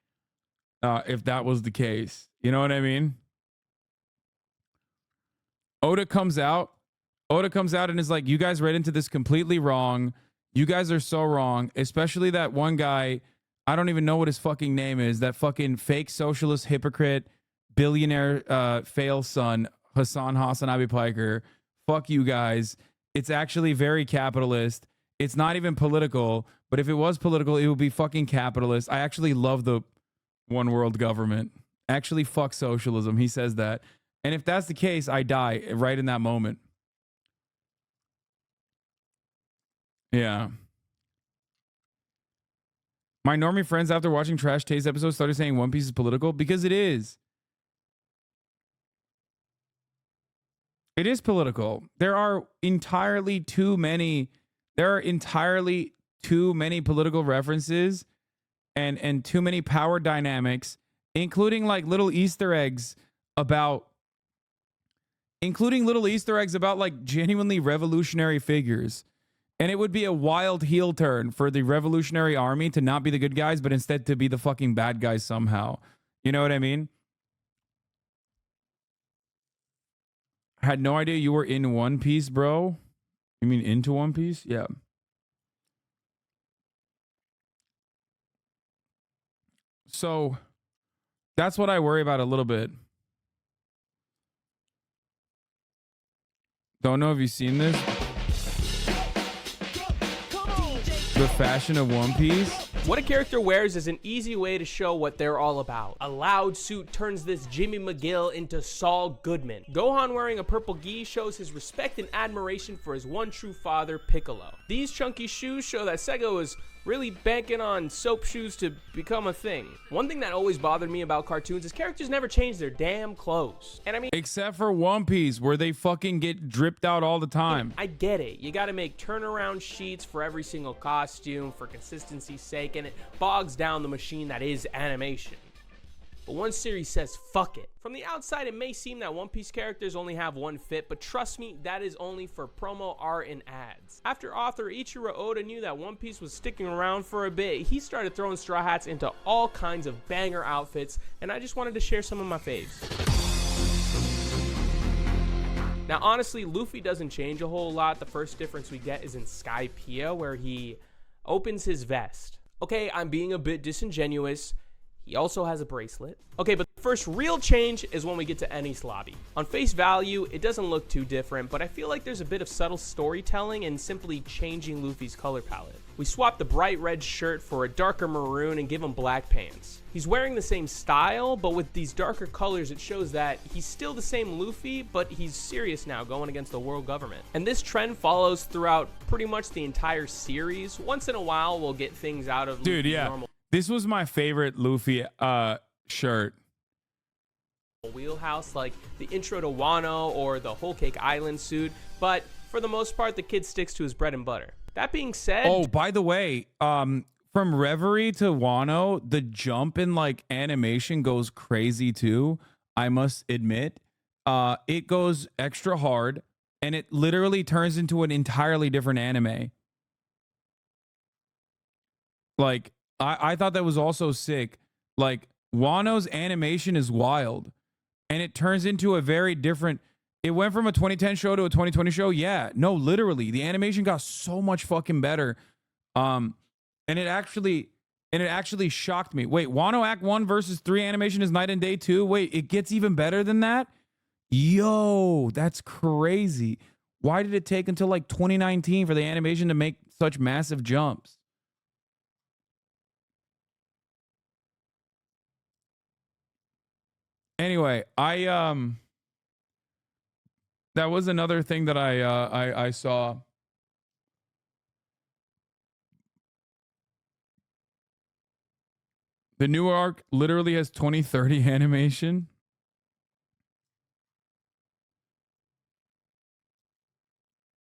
if that was the case. You know what I mean? Oda comes out and is like, you guys read into this completely wrong. You guys are so wrong. Especially that one guy, I don't even know what his fucking name is, that fucking fake socialist hypocrite billionaire fail son, Hasanabi Piker. Fuck you guys. It's actually very capitalist. It's not even political, but if it was political, it would be fucking capitalist. I actually love the one world government. Actually, fuck socialism. He says that. And if that's the case, I die right in that moment. Yeah. My normie friends, after watching Trash Taste episodes, started saying One Piece is political because it is. It is political. There are entirely too many political references and too many power dynamics, including little Easter eggs about like genuinely revolutionary figures. And it would be a wild heel turn for the Revolutionary Army to not be the good guys, but instead to be the fucking bad guys somehow. You know what I mean? I had no idea you were in One Piece, bro. You mean into One Piece? Yeah. So that's what I worry about a little bit. Don't know if you've seen this. The fashion of One Piece. What a character wears is an easy way to show what they're all about. A loud suit turns this Jimmy McGill into Saul Goodman. Gohan wearing a purple gi shows his respect and admiration for his one true father, Piccolo. These chunky shoes show that Sega was really banking on soap shoes to become a thing. One thing that always bothered me about cartoons is characters never change their damn clothes. And I mean, except for One Piece, where they fucking get dripped out all the time. I get it. You gotta make turnaround sheets for every single costume for consistency's sake, and it bogs down the machine that is animation. but one series says fuck it. From the outside, it may seem that One Piece characters only have one fit, but trust me, that is only for promo art and ads. After author Ichiro Oda knew that One Piece was sticking around for a bit, he started throwing Straw Hats into all kinds of banger outfits, and I just wanted to share some of my faves. Now, honestly, Luffy doesn't change a whole lot. The first difference we get is in Skypiea, where he opens his vest. Okay, I'm being a bit disingenuous. He also has a bracelet. Okay, but the first real change is when we get to Enies Lobby. On face value, it doesn't look too different, but I feel like there's a bit of subtle storytelling in simply changing Luffy's color palette. We swap the bright red shirt for a darker maroon and give him black pants. He's wearing the same style, but with these darker colors, it shows that he's still the same Luffy, but he's serious now, going against the world government. And this trend follows throughout pretty much the entire series. Once in a while, we'll get things out of Dude, Luffy's yeah. normal This was my favorite Luffy shirt. wheelhouse, like the intro to Wano or the Whole Cake Island suit, but for the most part, the kid sticks to his bread and butter. That being said, Oh, by the way, from Reverie to Wano, the jump in like animation goes crazy too. I must admit, it goes extra hard, and it literally turns into an entirely different anime. Like, I thought that was also sick. Like, Wano's animation is wild, and it turns into a very different. It went from a 2010 show to a 2020 show. Yeah, no, literally, the animation got so much fucking better. And it actually shocked me. Wait, Wano Act 1 versus 3 animation is night and day too? Wait, it gets even better than that? Yo, that's crazy. Why did it take until like 2019 for the animation to make such massive jumps? Anyway, that was another thing that I saw. The new arc literally has 2030 animation.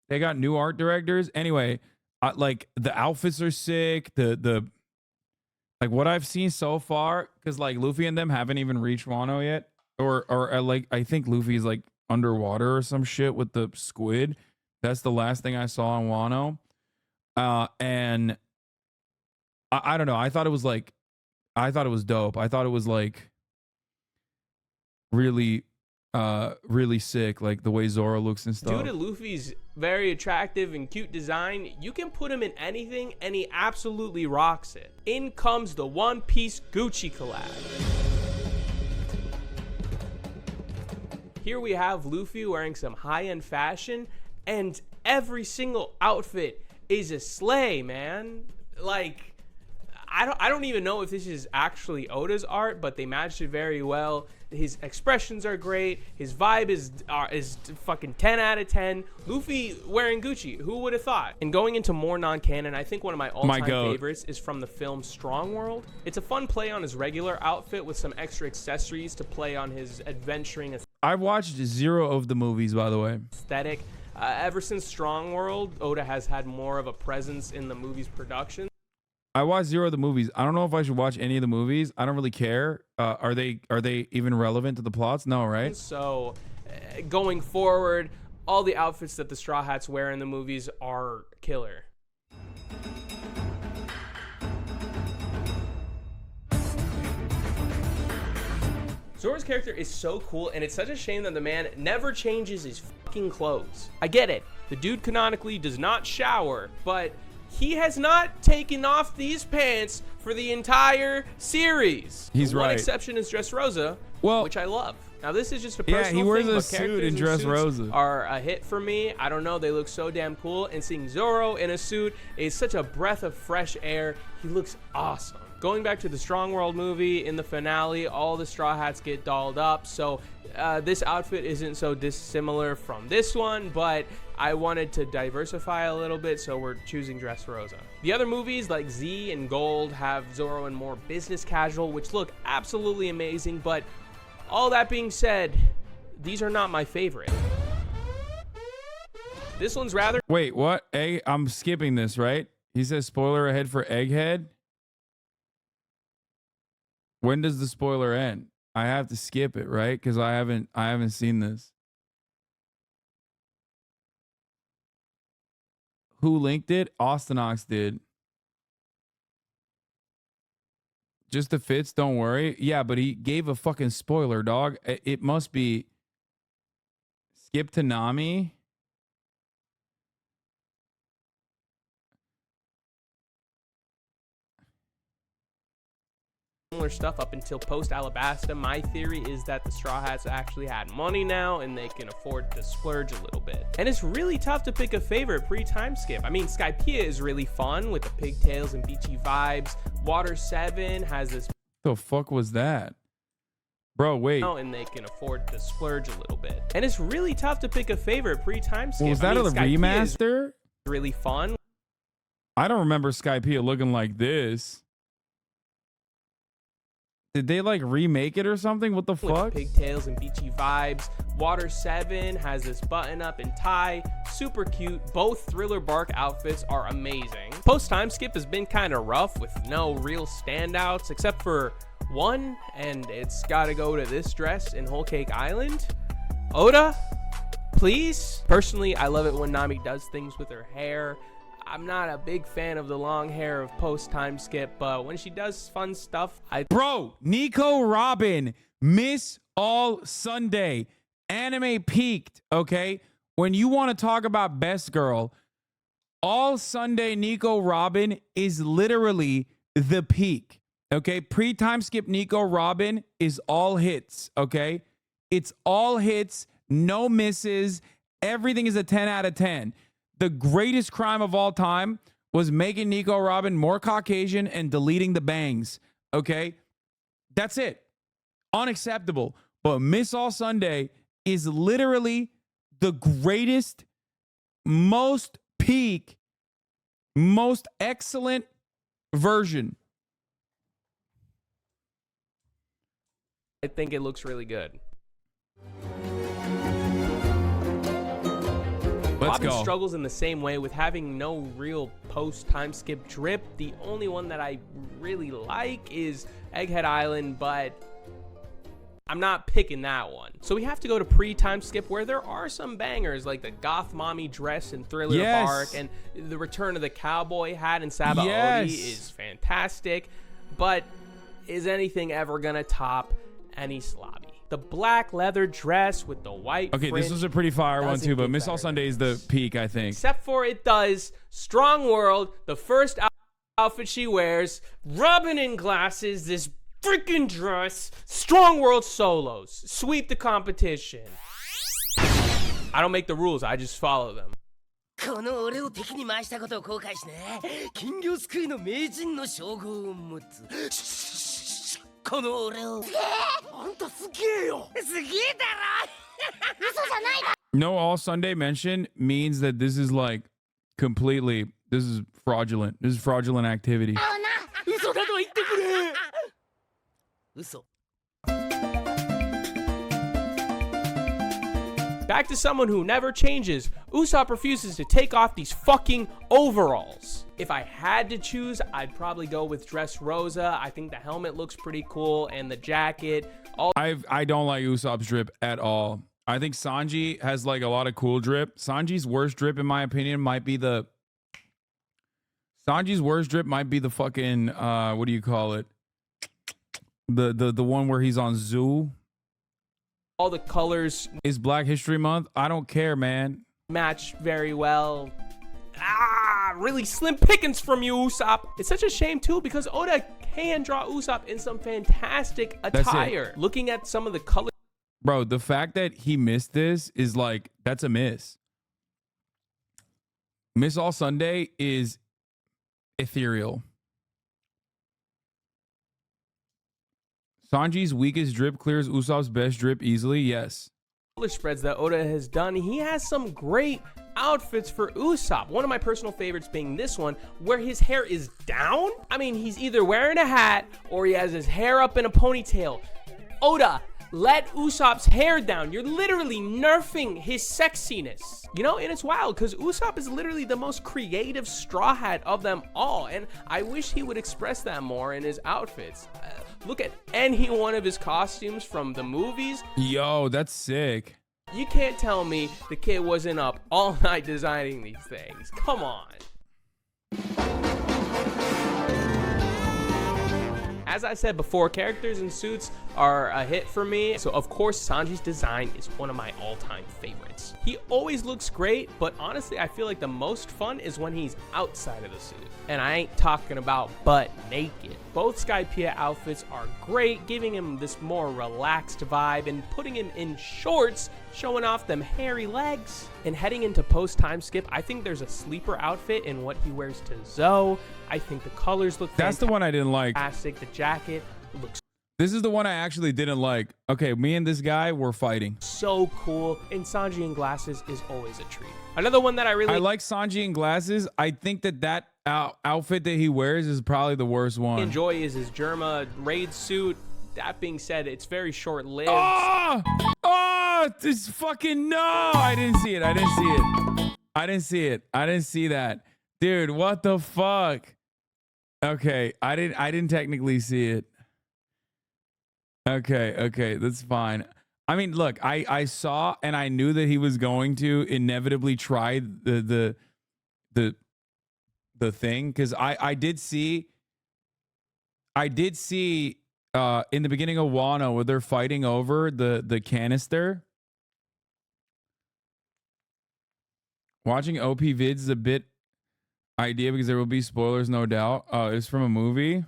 They got new art directors. Anyway, like the outfits are sick. The like what I've seen so far, because like Luffy and them haven't even reached Wano yet, or like I think Luffy's like underwater or some shit with the squid. That's the last thing I saw on Wano. And I don't know. I thought it was dope. I thought it was like really sick, like the way Zoro looks and stuff. due to Luffy's very attractive and cute design, you can put him in anything and he absolutely rocks it. In comes the One Piece Gucci collab. Here we have Luffy wearing some high-end fashion, and every single outfit is a slay, man. Like, I don't even know if this is actually Oda's art, but they matched it very well. His expressions are great. His vibe is fucking 10 out of 10. Luffy wearing Gucci. Who would have thought? And going into more non-canon, I think one of my all-time favorites is from the film Strong World. It's a fun play on his regular outfit with some extra accessories to play on his adventuring I've watched 0 of the movies, by the way. aesthetic. Ever since Strong World, Oda has had more of a presence in the movie's production. I watched 0 of the movies. I don't know if I should watch any of the movies. I don't really care. Are they even relevant to the plots? No, right? So, going forward, all the outfits that the Straw Hats wear in the movies are killer. Zoro's character is so cool, and it's such a shame that the man never changes his fucking clothes. I get it. The dude canonically does not shower, but he has not taken off these pants for the entire series. He's One right. exception is Dressrosa, Well, which I love. Now, this is just a yeah, personal he wears thing, a but suit characters in suits Dressrosa. are a hit for me. I don't know, they look so damn cool, and seeing Zoro in a suit is such a breath of fresh air. He looks awesome. Going back to the Strong World movie, in the finale, all the Straw Hats get dolled up, so this outfit isn't so dissimilar from this one, but I wanted to diversify a little bit, so we're choosing Dressrosa. The other movies like Z and Gold have Zoro in more business casual, which look absolutely amazing, but all that being said, these are not my favorite. This one's rather... Wait, what? I'm skipping this, right? He says spoiler ahead for Egghead. When does the spoiler end? I have to skip it, right? Because I haven't seen this. Who linked it? Austinox did. Just the fits, don't worry. Yeah, but he gave a fucking spoiler, dog. It must be skip to Nami. Similar stuff up until post Alabasta. My theory is that the Straw Hats actually had money now and they can afford to splurge a little bit. And it's really tough to pick a favorite pre-time skip. I mean, Skypiea is really fun with the pigtails and beachy vibes. Water 7 has this. The fuck was that? Bro, wait. And they can afford to splurge a little bit. And it's really tough to pick a favorite pre-time skip. Was that a Skypiea is remaster? really fun. I don't remember Skypiea looking like this. Did they like remake it or something? What the fuck? With pigtails and beachy vibes. Water 7 has this button up and tie. Super cute. Both Thriller Bark outfits are amazing. Post time skip has been kind of rough with no real standouts except for one, and it's got to go to this dress in Whole Cake Island. Oda, please. Personally, I love it when Nami does things with her hair. I'm not a big fan of the long hair of post time skip, but when she does fun stuff, Bro, Nico Robin, Miss All Sunday, anime peaked, okay? When you want to talk about best girl, All Sunday Nico Robin is literally the peak, okay? Pre-time skip Nico Robin is all hits, okay? It's all hits, no misses. Everything is a 10 out of 10. The greatest crime of all time was making Nico Robin more Caucasian and deleting the bangs. Okay? That's it. Unacceptable. But Miss All Sunday is literally the greatest, most peak, most excellent version. I think it looks really good. Let's Robin go. struggles in the same way with having no real post-time skip drip. The only one that I really like is Egghead Island, but I'm not picking that one. So we have to go to pre-time skip where there are some bangers like the Goth Mommy dress in Thriller Yes. Bark, and the return of the cowboy hat in Sabaody Yes. is fantastic. But is anything ever gonna top any Slobby? The black leather dress with the white Okay, fringe this was a pretty fire one doesn't too, but get Miss All better Sunday than is the this. peak, I think. Except for it does. Strong World, the first outfit she wears, Robin in glasses, this freaking dress, Strong World solos, sweep the competition. I don't make the rules, I just follow them. この俺を敵に回したことを後悔しね金魚すくいの名人の称号を持つこの俺をあんたすげえよすげえだろ嘘じゃないだ No All Sunday mention means that this is like completely, this is fraudulent. This is fraudulent activity. 嘘だと言ってくれ嘘 Back to someone who never changes. Usopp refuses to take off these fucking overalls. If I had to choose, I'd probably go with Dress Rosa. I think the helmet looks pretty cool and the jacket. I don't like Usopp's drip at all. I think Sanji has like a lot of cool drip. Sanji's worst drip, in my opinion, might be the fucking what do you call it? The one where he's on Zoo. All the colors Is Black History Month. I don't care, man. match very well. Really slim pickings from you, Usopp. It's such a shame too because Oda can draw Usopp in some fantastic attire. Looking at some of the colors. Bro, the fact that he missed this is like, that's a miss. Miss All Sunday is ethereal. Sanji's weakest drip clears Usopp's best drip easily. Yes. color spreads that Oda has done. He has some great outfits for Usopp. One of my personal favorites being this one, where his hair is down. I mean, he's either wearing a hat or he has his hair up in a ponytail. Oda, let Usopp's hair down. You're literally nerfing his sexiness. You know, and it's wild because Usopp is literally the most creative Straw Hat of them all, and I wish he would express that more in his outfits. Look at any one of his costumes from the movies. Yo, that's sick. You can't tell me the kid wasn't up all night designing these things. Come on. As I said before, characters and suits are a hit for me. So of course, Sanji's design is one of my all-time favorites. He always looks great, but honestly, I feel like the most fun is when he's outside of the suit. And I ain't talking about butt naked. Both Skypiea outfits are great, giving him this more relaxed vibe and putting him in shorts, showing off them hairy legs. And heading into post-time skip, I think there's a sleeper outfit in what he wears to Zoe. I think the colors look That's the one I didn't like. fantastic. The jacket looks This is the one I actually didn't like. Okay, me and this guy were fighting. so cool, and Sanji in glasses is always a treat. Another one that I really I like Sanji in glasses. I think that outfit that he wears is probably the worst one. enjoy is his Germa raid suit. That being said, it's very short-lived. Oh! Oh! This fucking no! I didn't see it. I didn't see it. I didn't see it. I didn't see that. Dude, what the fuck? Okay, I didn't technically see it. Okay, that's fine. I mean, look, I saw and I knew that he was going to inevitably try the thing, because I did see in the beginning of Wano where they're fighting over the canister. Watching OP vids is a bit idea because there will be spoilers, no doubt. It's from a movie.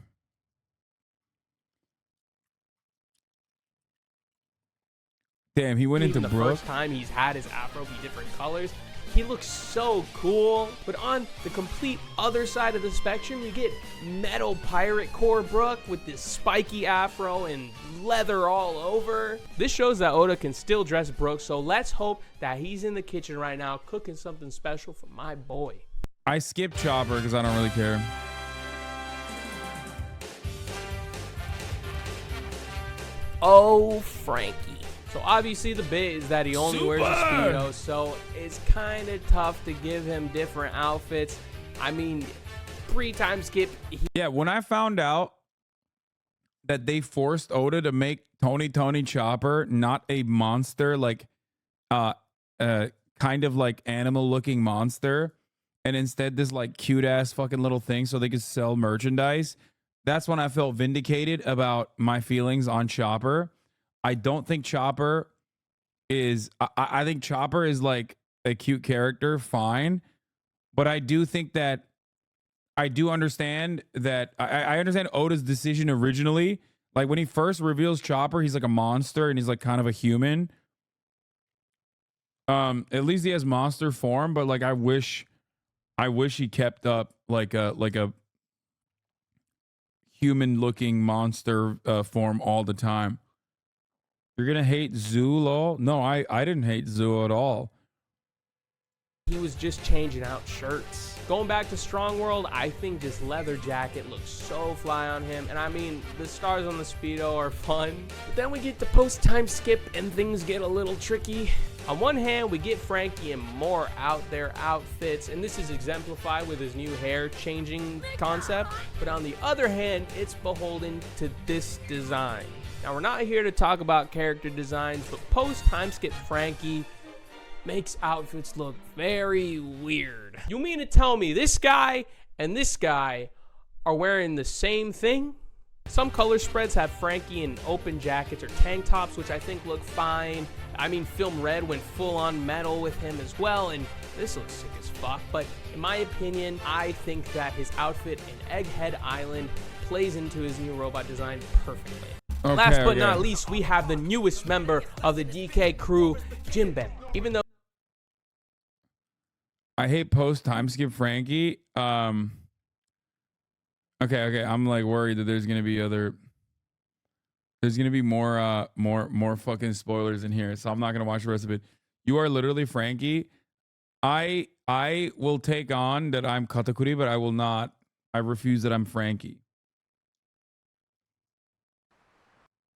Damn, he went into Even the Brook. first time he's had his afro be different colors, he looks so cool. But on the complete other side of the spectrum, you get metal pirate core Brook with this spiky afro and leather all over. This shows that Oda can still dress Brook, so let's hope that he's in the kitchen right now cooking something special for my boy. I skipped Chopper because I don't really care. Oh, Frankie. So obviously the bit is that he only wears a Speedo, so it's kind of tough to give him different outfits. I mean, 3-time skip. Yeah, when I found out that they forced Oda to make Tony Chopper not a monster, like kind of like animal looking monster, and instead this like cute ass fucking little thing so they could sell merchandise, that's when I felt vindicated about my feelings on Chopper. I don't think Chopper is I think Chopper is like a cute character, fine, but I do think that I do understand that I understand Oda's decision originally. Like when he first reveals Chopper, he's like a monster and he's like kind of a human. At least he has monster form, but like I wish he kept up like a human looking monster form all the time. You're gonna hate Zoo, lol? No, I didn't hate Zoo at all. He was just changing out shirts. Going back to Strong World, I think this leather jacket looks so fly on him. And I mean, the stars on the Speedo are fun. But then we get to post-time skip and things get a little tricky. On one hand, we get Frankie in more out there outfits, and this is exemplified with his new hair changing concept. But on the other hand, it's beholden to this design. Now, we're not here to talk about character designs, but post-time skip Frankie makes outfits look very weird. You mean to tell me this guy and this guy are wearing the same thing? Some color spreads have Frankie in open jackets or tank tops, which I think look fine. I mean, Film Red went full on metal with him as well, and this looks sick as fuck. But in my opinion, I think that his outfit in Egghead Island plays into his new robot design perfectly. Okay, Last but not least, we have the newest member of the DK crew, Jinbe. Even though I hate post time skip Frankie. Okay. I'm like worried that there's gonna be more fucking spoilers in here, so I'm not gonna watch the rest of it. You are literally Frankie. I will take on that I'm Katakuri, but I will not. I refuse that I'm Frankie.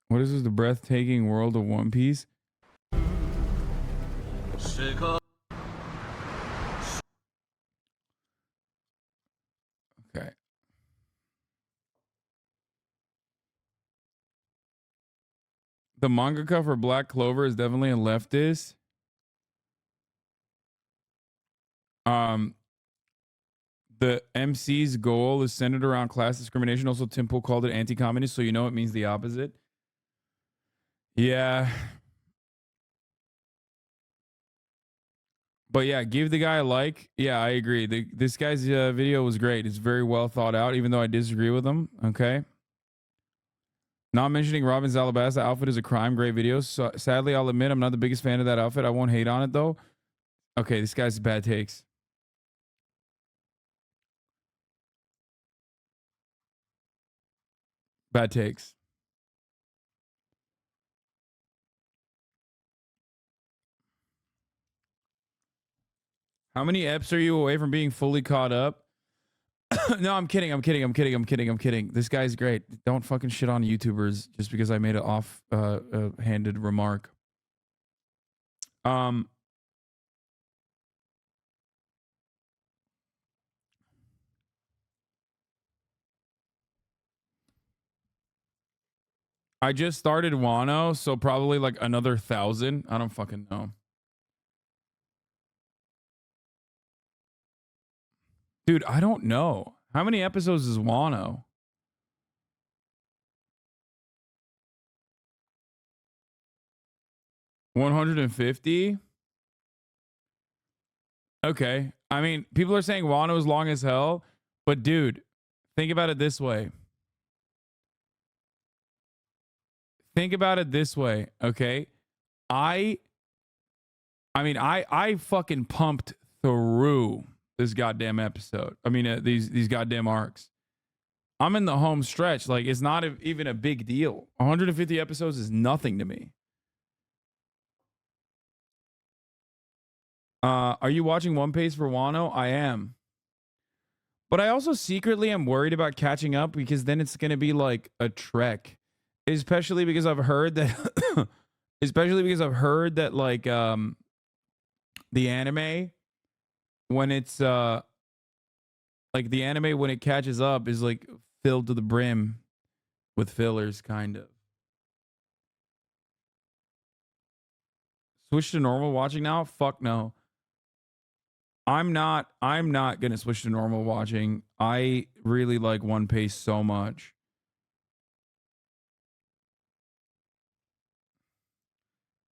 What is this? The breathtaking world of One Piece? Okay. The mangaka for Black Clover is definitely a leftist. The MC's goal is centered around class discrimination. Also, Tim Pool called it anti-communist, so you know it means the opposite. Yeah. But yeah, give the guy a like. Yeah, I agree. This guy's video was great. It's very well thought out, even though I disagree with him. Okay. Not mentioning Robin's Alabasta outfit is a crime. Great video. So, sadly, I'll admit I'm not the biggest fan of that outfit. I won't hate on it, though. Okay, this guy's bad takes. Bad takes. How many eps are you away from being fully caught up? No, I'm kidding. I'm kidding. This guy's great. Don't fucking shit on YouTubers just because I made an off-handed remark. I just started Wano, so probably like another 1,000. I don't fucking know. Dude, I don't know. How many episodes is Wano? $150? Okay. I mean, people are saying Wano is long as hell, but dude, think about it this way. Okay? I fucking pumped through this goddamn episode. I mean, these goddamn arcs. I'm in the home stretch. Like, it's not even a big deal. 150 episodes is nothing to me. Are you watching One Piece for Wano? I am. But I also secretly am worried about catching up because then it's going to be like a trek. Especially because I've heard that like the anime when it's like the anime when it catches up is like filled to the brim with fillers kind of. Switch to normal watching now? Fuck no. I'm not going to switch to normal watching. I really like One Piece so much.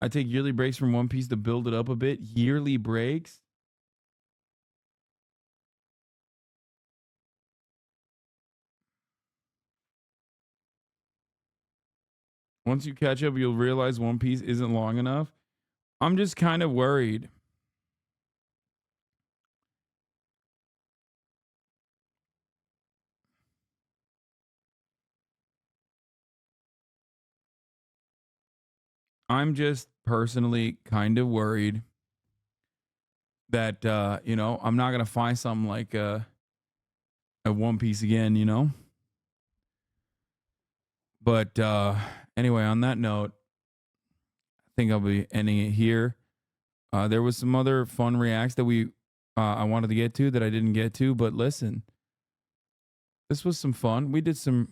I take yearly breaks from One Piece to build it up a bit. Yearly breaks? Once you catch up, you'll realize One Piece isn't long enough. I'm just kind of worried. I'm just personally kind of worried that, I'm not going to find something like a One Piece again, But anyway, on that note, I think I'll be ending it here. There was some other fun reacts that I wanted to get to that I didn't get to, but listen, this was some fun. We did some